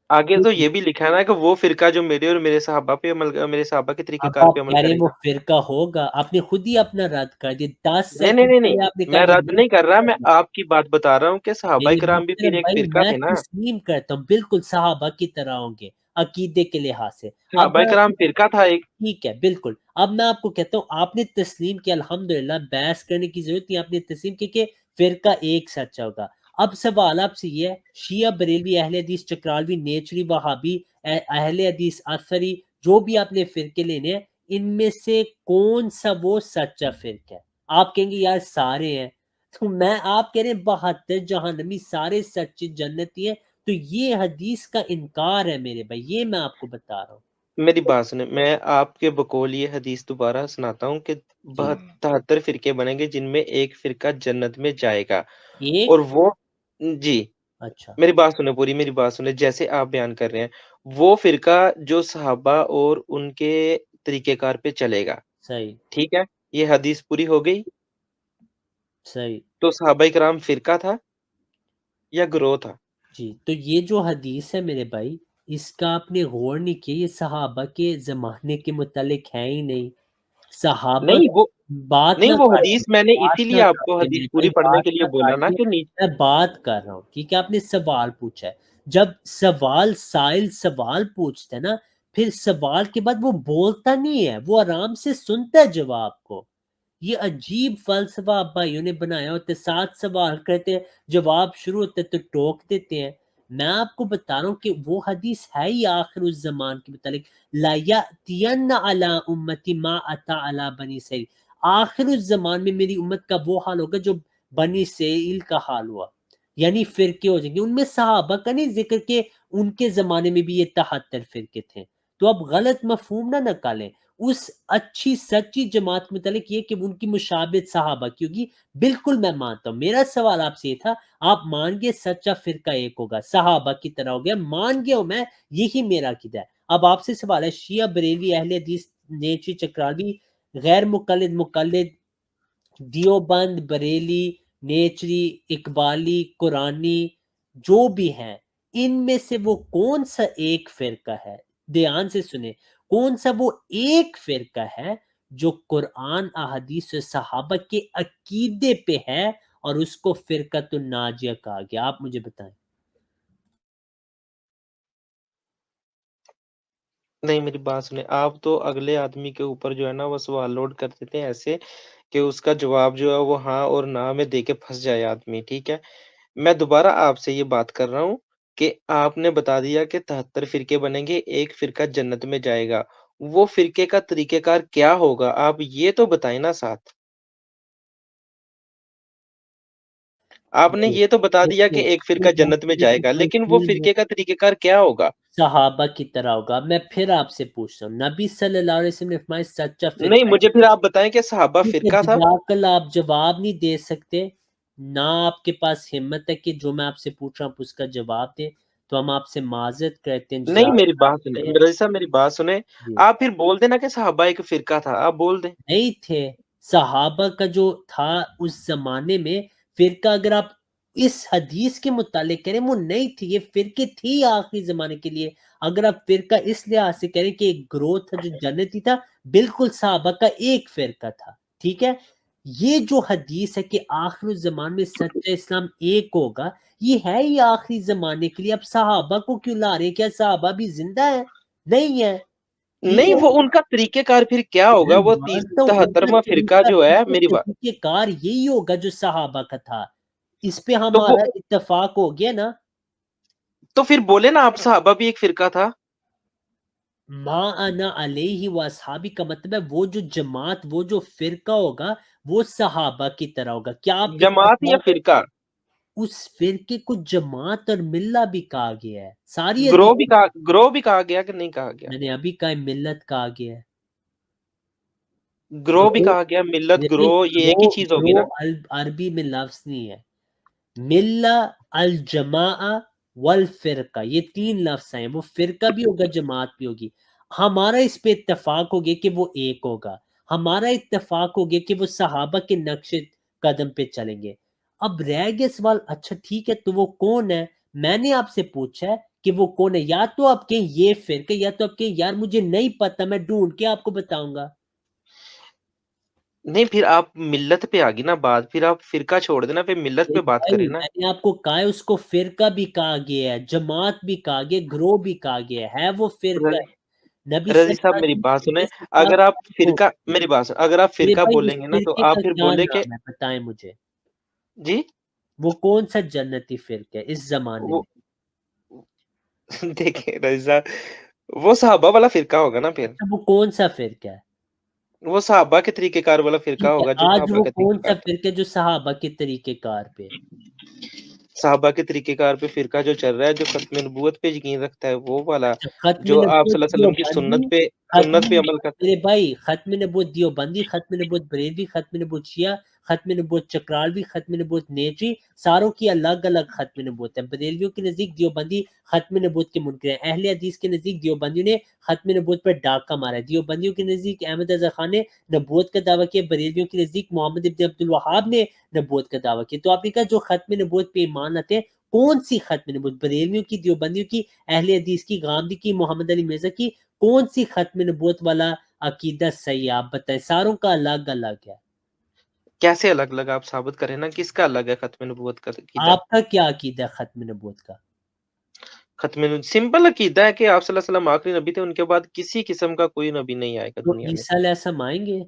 آگے تو بتا، یہ بھی لکھا ہے نا کہ وہ فرقہ جو میرے اور میرے صحابہ پہ عمل، میرے صحابہ کے طریقہ اب کار آپ پہ عمل کہہ رہے کرے ہیں وہ گا۔ فرقہ ہوگا، آپ نے خود ہی اپنا رد کر دیا. 10 نہیں نہیں سیکنڈ نہیں پہلے نہیں آپ نے کہا میں وہ رد نہیں نہیں کر رہا، میں فرقہ. آپ کی بات بتا رہا ہوں کہ صحابہ میرے کرام بھی محترم پھر ایک بھائی فرقہ میں تھے نا۔ تسلیم کرتا ہوں، بالکل صحابہ کی طرح ہوں گے عقیدے کے لحاظ سے. اب صحابہ میں آپ کرام کو فرقہ تھا ایک۔ ٹھیک ہے بالکل. اب میں آپ کو کہتا ہوں آپ نے تسلیم کیا، الحمدللہ، بحث کرنے کی ضرورت نہیں، آپ نے تسلیم کی کہ فرقہ ایک سچا ہوگا. اب سوال آپ سے یہ ہے شیعہ بریلوی اہل حدیث چکرالوی نیچری وہابی اہل حدیث اثری جو بھی آپ نے فرقے لینے ہیں، ان میں سے کون سا وہ سچا فرقہ ہے؟ آپ کہیں گے یار سارے ہیں. تو میں آپ کہہ رہے ہیں 72 جہنمی سارے سچے جنتی ہیں، تو یہ حدیث کا انکار ہے میرے بھائی، یہ میں آپ کو بتا رہا ہوں. میری بات سنیں، میں آپ کے بقول یہ حدیث دوبارہ سناتا ہوں کہ جی 73 فرقے بنیں گے جن میں ایک فرقہ جنت میں جائے گا، ایک. اور وہ، جی اچھا میری بات سنیں، پوری میری بات سنیں، جیسے آپ بیان کر رہے ہیں وہ فرقہ جو صحابہ اور ان کے طریقہ کار پہ چلے گا، صحیح ٹھیک ہے، یہ حدیث پوری ہو گئی. صحیح. تو صحابہ کرام فرقہ تھا یا گروہ تھا؟ جی تو یہ جو حدیث ہے میرے بھائی اس کا آپ نے غور نہیں کیا، یہ صحابہ کے زمانے کے متعلق ہے ہی نہیں. صحابہ نہیں وہ، بات نہیں نہ وہ کاٹیے، حدیث میں نے بات اسی نہ لیے آپ کو کاٹیے حدیث میرے پوری بھائی، پڑھنے بات کے لیے نہ بولا نا کاٹیے. کہ نہیں۔ میں بات کر رہا ہوں ٹھیک ہے، آپ نے سوال پوچھا ہے. جب سوال سائل سوال پوچھتا ہے نا، پھر سوال کے بعد وہ بولتا نہیں ہے، وہ آرام سے سنتا ہے جواب کو. یہ عجیب فلسفہ آپ بھائیوں نے بنایا ہوتا ہے، 7 سوال کرتے ہیں جواب شروع ہوتے تو ٹوک دیتے ہیں. میں آپ کو بتا رہا ہوں کہ وہ حدیث ہے ہی آخر اس زمان کے متعلق، لا یاتین علی امتی ما اتی علی بنی اسرائیل. آخر اس زمان میں میری امت کا وہ حال ہوگا جو بنی اسرائیل کا حال ہوا، یعنی فرقے ہو جائیں گے. ان میں صحابہ کا نہیں ذکر کہ ان کے زمانے میں بھی یہ 73 فرقے تھے. تو اب غلط مفہوم نہ نکالیں. اس اچھی سچی جماعت کے متعلق یہ کہ ان کی مشابہت صحابہ کی ہوگی، بالکل میں مانتا ہوں. میرا سوال آپ سے یہ تھا آپ مان گئے سچا فرقہ ایک ہوگا، صحابہ کی طرح ہو گیا، مان گیا ہوں میں، یہی میرا عقیدہ ہے. اب آپ سے سوال ہے شیعہ بریلوی اہل حدیث نیچی چکراوی غیر مقلد مقلد دیوبند بریلی نیچری اقبالی قرآنی جو بھی ہیں، ان میں سے وہ کون سا ایک فرقہ ہے، دھیان سے سنیں، کون سا وہ ایک فرقہ ہے جو قرآن احادیث و صحابہ کے عقیدے پہ ہے اور اس کو فرقۃ الناجیہ کہا گیا؟ آپ مجھے بتائیں۔ نہیں میری بات سنیں، آپ تو اگلے آدمی کے اوپر جو ہے نا وہ سوال لوڈ کر دیتے ہیں ایسے کہ اس کا جواب جو ہے وہ ہاں اور نہ میں دے کے پھنس جائے آدمی، ٹھیک ہے؟ میں دوبارہ آپ سے یہ بات کر رہا ہوں کہ آپ نے بتا دیا کہ 73 فرقے بنیں گے، ایک فرقہ جنت میں جائے گا۔ وہ فرقے کا طریقہ کار کیا ہوگا؟ آپ یہ تو بتائیں نا ساتھ۔ آپ نے یہ تو بتا دیا کہ ایک فرقہ جنت میں جائے گا، لیکن وہ فرقے کا طریقہ کار کیا ہوگا؟ صحابہ کی طرح ہوگا۔ میں پھر آپ سے پوچھتا ہوں، نبی صلی اللہ علیہ وسلم نے فرمایا سچا نہیں، فرقہ مجھے پھر آپ بتائیں کہ صحابہ ٹھیک ہے، فرقہ تھا؟ جزاک اللہ، آپ جواب نہیں دے سکتے، نہ آپ کے پاس ہمت ہے کہ جو میں آپ سے پوچھ رہا ہوں اس کا جواب دیں، تو ہم آپ سے معذرت کرتے ہیں، نہیں جزاک میری اللہ بات کرتے سنیں، ہیں۔ رضی صاحب میری بات سنیں، جی، آپ پھر بول دینا کہ صحابہ ایک فرقہ تھا، آپ بول دیں۔ نہیں تھے صحابہ کا جو تھا اس زمانے میں فرقہ، اگر آپ اس حدیث کے متعلق کریں وہ نہیں تھی، یہ فرقے تھی آخری زمانے کے لیے۔ اگر آپ فرقہ اس لحاظ سے کریں کہ ایک گروہ تھا جو جنتی تھا، بالکل صحابہ کا ایک فرقہ تھا، ٹھیک ہے۔ یہ جو حدیث ہے کہ آخر الزمان میں سچا اسلام ایک ہوگا، یہ ہے ہی آخری زمانے کے لیے، اب صحابہ کو کیوں لا رہے ہیں؟ کیا صحابہ بھی زندہ ہیں؟ نہیں ہے، ٹھیک نہیں ہے۔ وہ ان کا طریقہ کار پھر کیا ہوگا؟ میں وہ مانتا ہوں ان کا 73واں فرقہ جو ہے، میری بات طریقہ کار یہی ہوگا جو صحابہ کا تھا، اس پہ تو وہ ہمارا اتفاق ہو گیا نا۔ تو پھر بولے نا آپ صحابہ بھی ایک فرقہ تھا۔ ما انا علیہ و اصحابی کا مطلب ہے وہ جو جماعت، وہ جو فرقہ ہوگا وہ صحابہ کی طرح ہوگا۔ کیا آپ جماعت یا اتفاق؟ فرقہ؟ اس فرقے کو جماعت اور ملہ بھی کہا گیا ہے، ساری گروہ حدیث بھی کہا گیا کہ نہیں کہا گیا؟ میں نے ابھی کہا ہے، ملت کہا گیا ہے۔ گروہ بھی گروہ کہا گیا، ملت نہیں، گروہ یہ ایک ہی گروہ چیز ہوگی نا؟ گروہ عربی میں لفظ نہیں ہے، ملہ، الجماع والفرقہ، یہ تین لفظ ہیں، وہ فرقہ بھی ہوگا جماعت بھی ہوگی۔ ہمارا اس پہ اتفاق ہو گیا کہ وہ ایک ہوگا، ہمارا اتفاق ہو گیا کہ وہ صحابہ کے نقش قدم پہ چلیں گے۔ اب رہ گیا سوال، اچھا ٹھیک ہے تو وہ کون ہے؟ میں نے آپ سے پوچھا ہے کہ وہ کون ہے، یا تو آپ کہیں یہ فرقہ، یا تو آپ کہیں یار مجھے نہیں پتا، میں ڈھونڈ کے آپ کو بتاؤں گا۔ نہیں پھر آپ ملت پہ آگی نا بات، پھر آپ فرقہ چھوڑ دینا، پھر ملت پہ بات بھائی کریں نا۔ میں نے آپ کو کہا ہے اس کو فرقہ بھی کہا گیا ہے، جماعت بھی کہا گیا، گروہ بھی کہا گیا ہے وہ فرقہ رضی ہے۔ نبی صلی رضی صاحب اللہ علیہ میری وسلم بات نے سنیں، اس کا اگر آپ وہ فرقہ میری بات سنیں، اگر آپ میرے فرقہ بھائی اس بولیں گے نا تو فرقے کا آپ پھر کیا بولے کہ نام ہے بتائیں مجھے، جی وہ کون سا جنتی فرقہ ہے اس زمانے وہ میں؟ دیکھیں رضی صاحب، وہ صحابہ والا فرقہ ہوگا نا پھر، اچھا وہ کون سا فرقہ ہے؟ وہ صحابہ کے طریقہ کار والا فرقہ ٹھیک ہے، ہوگا جو آج صحابہ وہ کا کون طریقہ سا کار تھا۔ فرقہ ہے جو صحابہ کے طریقہ کار پہ؟ صحابہ کے طریقہ کار پہ فرقہ جو چل رہا ہے، جو ختم نبوت پہ یقین رکھتا ہے وہ والا، اچھا ختم جو آپ نبوت صلی اللہ علیہ وسلم کی دیوبندی، ختم سنت پہ عمل کرتا میرے بھائی ختم نبوت دیوبندی، ختم نبوت بریلوی، ختم نبوت شیعہ، ختم نبوت چکرالوی، ختم نبوت نیچی، ساروں کی الگ الگ ختم نبوت ہے۔ بریلویوں کے نزدیک دیوبندی ختم نبوت کے منکر ہیں، اہل حدیث کے نزدیک دیوبندیوں نے ختم نبوت پر ڈاکہ مارا ہے، دیوبندیوں کے نزدیک احمد رضا خان نے نبوت کا دعویٰ کیا، بریلویوں کے نزدیک محمد ابن عبد الوہاب نے نبوت کا دعویٰ کیا۔ تو آپ نے کہا جو ختم نبوت پہ ایمان لاتے ہیں، کون سی ختم نبوت؟ بریلویوں کی، دیوبندیوں کی، اہل حدیث کی، غامدی کی، محمد علی مرزا کی؟ کون سی ختم نبوت والا عقیدہ صحیح ہے؟ آپ بتائیں، ساروں کا الگ الگ ہے۔ کیسے الگ الگ آپ ثابت کریں نا، کس کا الگ ہے ختم نبوت کا عقیدہ؟ آپ کا کیا عقیدہ ہے ختم نبوت کا؟ ختم نبوت سمپل عقیدہ ہے کہ آپ صلی اللہ علیہ وسلم آخری نبی تھے، ان کے بعد کسی قسم کا کوئی نبی نہیں آئے گا تو دنیا میں، عیسیٰ علیہ السلام آئیں گے؟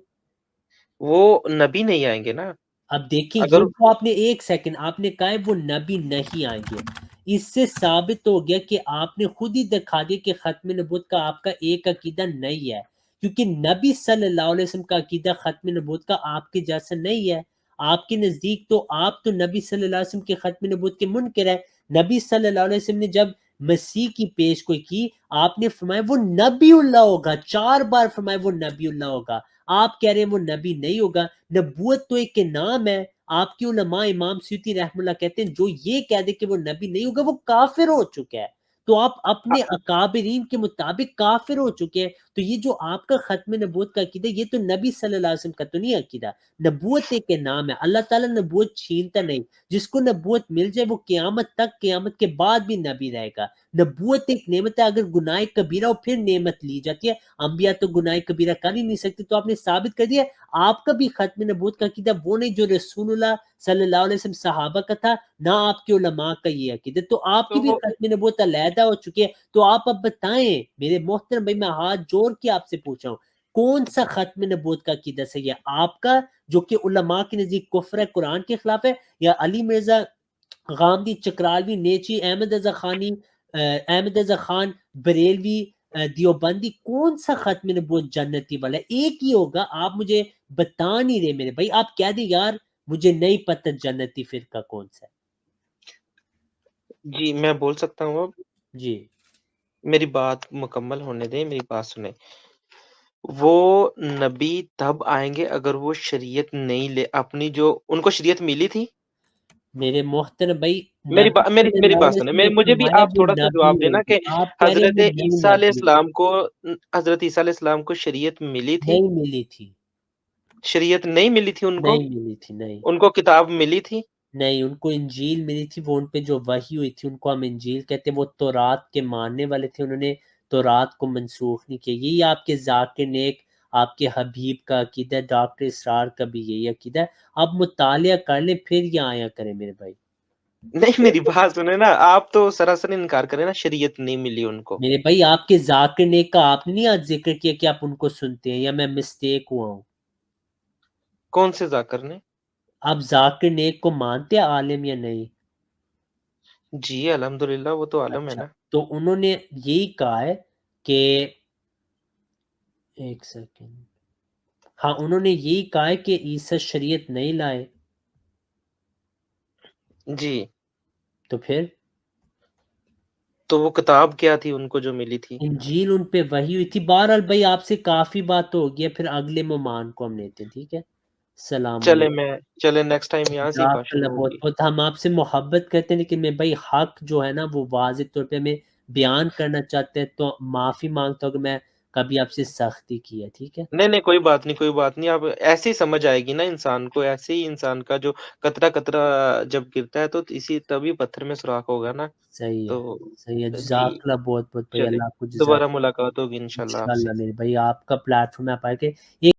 وہ نبی نہیں آئیں گے نا۔ اب دیکھیں، اگر یہ جو آپ نے ایک سیکنڈ آپ نے کہا ہے وہ نبی نہیں آئیں گے، اس سے ثابت ہو گیا کہ آپ نے خود ہی دکھا دیا کہ ختم نبوت کا آپ کا ایک عقیدہ نہیں ہے، کیونکہ نبی صلی اللہ علیہ وسلم کا عقیدہ ختم نبوت کا آپ کے جیسا نہیں ہے۔ آپ کے نزدیک تو آپ تو نبی صلی اللہ علیہ وسلم کے ختم نبوت کے منکر ہیں۔ نبی صلی اللہ علیہ وسلم نے جب مسیح کی پیش گوئی کی، آپ نے فرمایا وہ نبی اللہ ہوگا، 4 بار فرمایا وہ نبی اللہ ہوگا۔ آپ کہہ رہے ہیں وہ نبی نہیں ہوگا۔ نبوت تو ایک کے نام ہے۔ آپ کی علماء امام سیوطی رحمہ اللہ کہتے ہیں جو یہ کہہ دے کہ وہ نبی نہیں ہوگا وہ کافر ہو چکا ہے۔ تو آپ اپنے اکابرین کے مطابق کافر ہو چکے ہیں. تو یہ جو آپ کا ختم نبوت کا عقیدہ یہ تو نبی صلی اللہ علیہ وسلم کا تو نہیں عقیدہ. نبوت ایک نام ہے, اللہ تعالیٰ نبوت چھینتا نہیں. جس کو نبوت مل جائے وہ قیامت تک, قیامت کے بعد بھی نبی رہے گا. نبوت ایک نعمت ہے, اگر گناہ کبیرہ ہو پھر نعمت لی جاتی ہے. انبیاء تو گناہ کبیرہ کر ہی نہیں سکتے, تو آپ نے ثابت کر دیا آپ کا بھی ختم نبوت کا عقیدہ وہ نہیں جو رسول اللہ صلی اللہ علیہ وسلم صحابہ کا تھا, نہ آپ کے علماء کا یہ عقیدہ. تو آپ کی تو بھی وہ ختم نبوت علیحدہ ہو چکی ہے. تو آپ اب بتائیں میرے محترم بھائی, میں ہاتھ جوڑ کے آپ سے پوچھ رہا ہوں کون سا ختم نبوت کا عقیدہ صحیح ہے, آپ کا جو کہ علماء کے نزدیک کفر ہے, قرآن کے خلاف ہے, یا علی مرزا غامدی چکرالوی نیچی احمد رضا خانی احمد رضا خان بریلوی دیوبندی کون سا ختم نبوت جنتی والا ہے؟ ایک ہی ہوگا. آپ مجھے بتا نہیں رہے میرے بھائی, آپ کہہ دیں یار مجھے نہیں پتہ جنتی فرقہ کون سا ہے. جی میں بول سکتا ہوں اب, جی میری بات مکمل ہونے دیں, میری بات سنیں. وہ نبی تب آئیں گے اگر وہ شریعت نہیں لے, اپنی جو ان کو شریعت ملی تھی. میرے محترم بھائی, میری نبی میری صلی میری اللہ بات علیہ سنیں, وسلم نے مجھے بھی فرمایا آپ وہ تھوڑا سا نبی جواب دینا ہوں گے. کہ آپ کہہ رہے ہیں وہ نہیں نبی ہوئے. حضرت عیسیٰ علیہ السلام کو شریعت ملی تھی. نہیں ملی تھی, شریعت نہیں ملی تھی ان کو, نہیں ملی تھی, نہیں ان کو کتاب ملی تھی. نہیں, ان کو انجیل ملی تھی. وہ ان پہ جو وحی ہوئی تھی ان کو ہم انجیل کہتے ہیں. وہ تورات کے ماننے والے تھے, انہوں نے تورات کو منسوخ نہیں کیا. یہی آپ کے ذاکر نیک آپ کے حبیب کا عقیدہ ہے, ڈاکٹر اسرار کا بھی یہی عقیدہ ہے. آپ مطالعہ کر لیں پھر یہ آیا کریں میرے بھائی. نہیں میری بات سنیں نا, آپ تو سراسر انکار کریں نا, شریعت نہیں ملی ان کو. میرے بھائی آپ کے ذاکر نیک کا آپ نے نہیں آج ذکر کیا کہ آپ ان کو سنتے ہیں, یا میں مسٹیک ہوا ہوں؟ کون سے ذاکر نے؟ آپ ذاکر نیک کو مانتے ہیں عالم یا نہیں؟ جی الحمدللہ وہ تو عالم ہے اچھا, نا. تو انہوں نے یہی کہا ہے کہ ایک سیکنڈ, ہاں انہوں نے یہی کہا ہے کہ عیسیٰ شریعت نہیں لائے. جی تو پھر تو وہ کتاب کیا تھی ان کو جو ملی تھی؟ انجیل ان پہ وحی ہوئی تھی. بہرحال بھائی آپ سے کافی بات ہو گئی ہے, پھر اگلے مہمان کو ہم لیتے ہیں, ٹھیک ہے؟ السلام علیکم. چلے نیکسٹ ٹائم یہاں سے ہی بات جزاک اللہ, شروع بہت ہوگی. بہت ہم آپ سے محبت کرتے ہیں, لیکن میں بھائی حق جو ہے نا وہ واضح طور پہ ہمیں بیان کرنا چاہتے ہیں, تو معافی مانگتا ہوں کہ میں کبھی آپ سے سختی کی ہے, ٹھیک ہے؟ نہیں کوئی بات نہیں, کوئی بات نہیں. آپ ایسے ہی سمجھ آئے گی نا انسان کو, ایسے ہی انسان کا جو قطرہ قطرہ جب گرتا ہے تو اسی تبھی پتھر میں سوراخ ہوگا نا. صحیح ہے, تو صحیح ہے. جی جزاک اللہ بہت بہت بھائی, چلے, اللہ آپ کو جزاک. دوبارہ ملاقات ہوگی انشاءاللہ آپ سے. انشاءاللہ میرے بھائی, آپ کا پلیٹ فارم ہے, آپ آئے کہ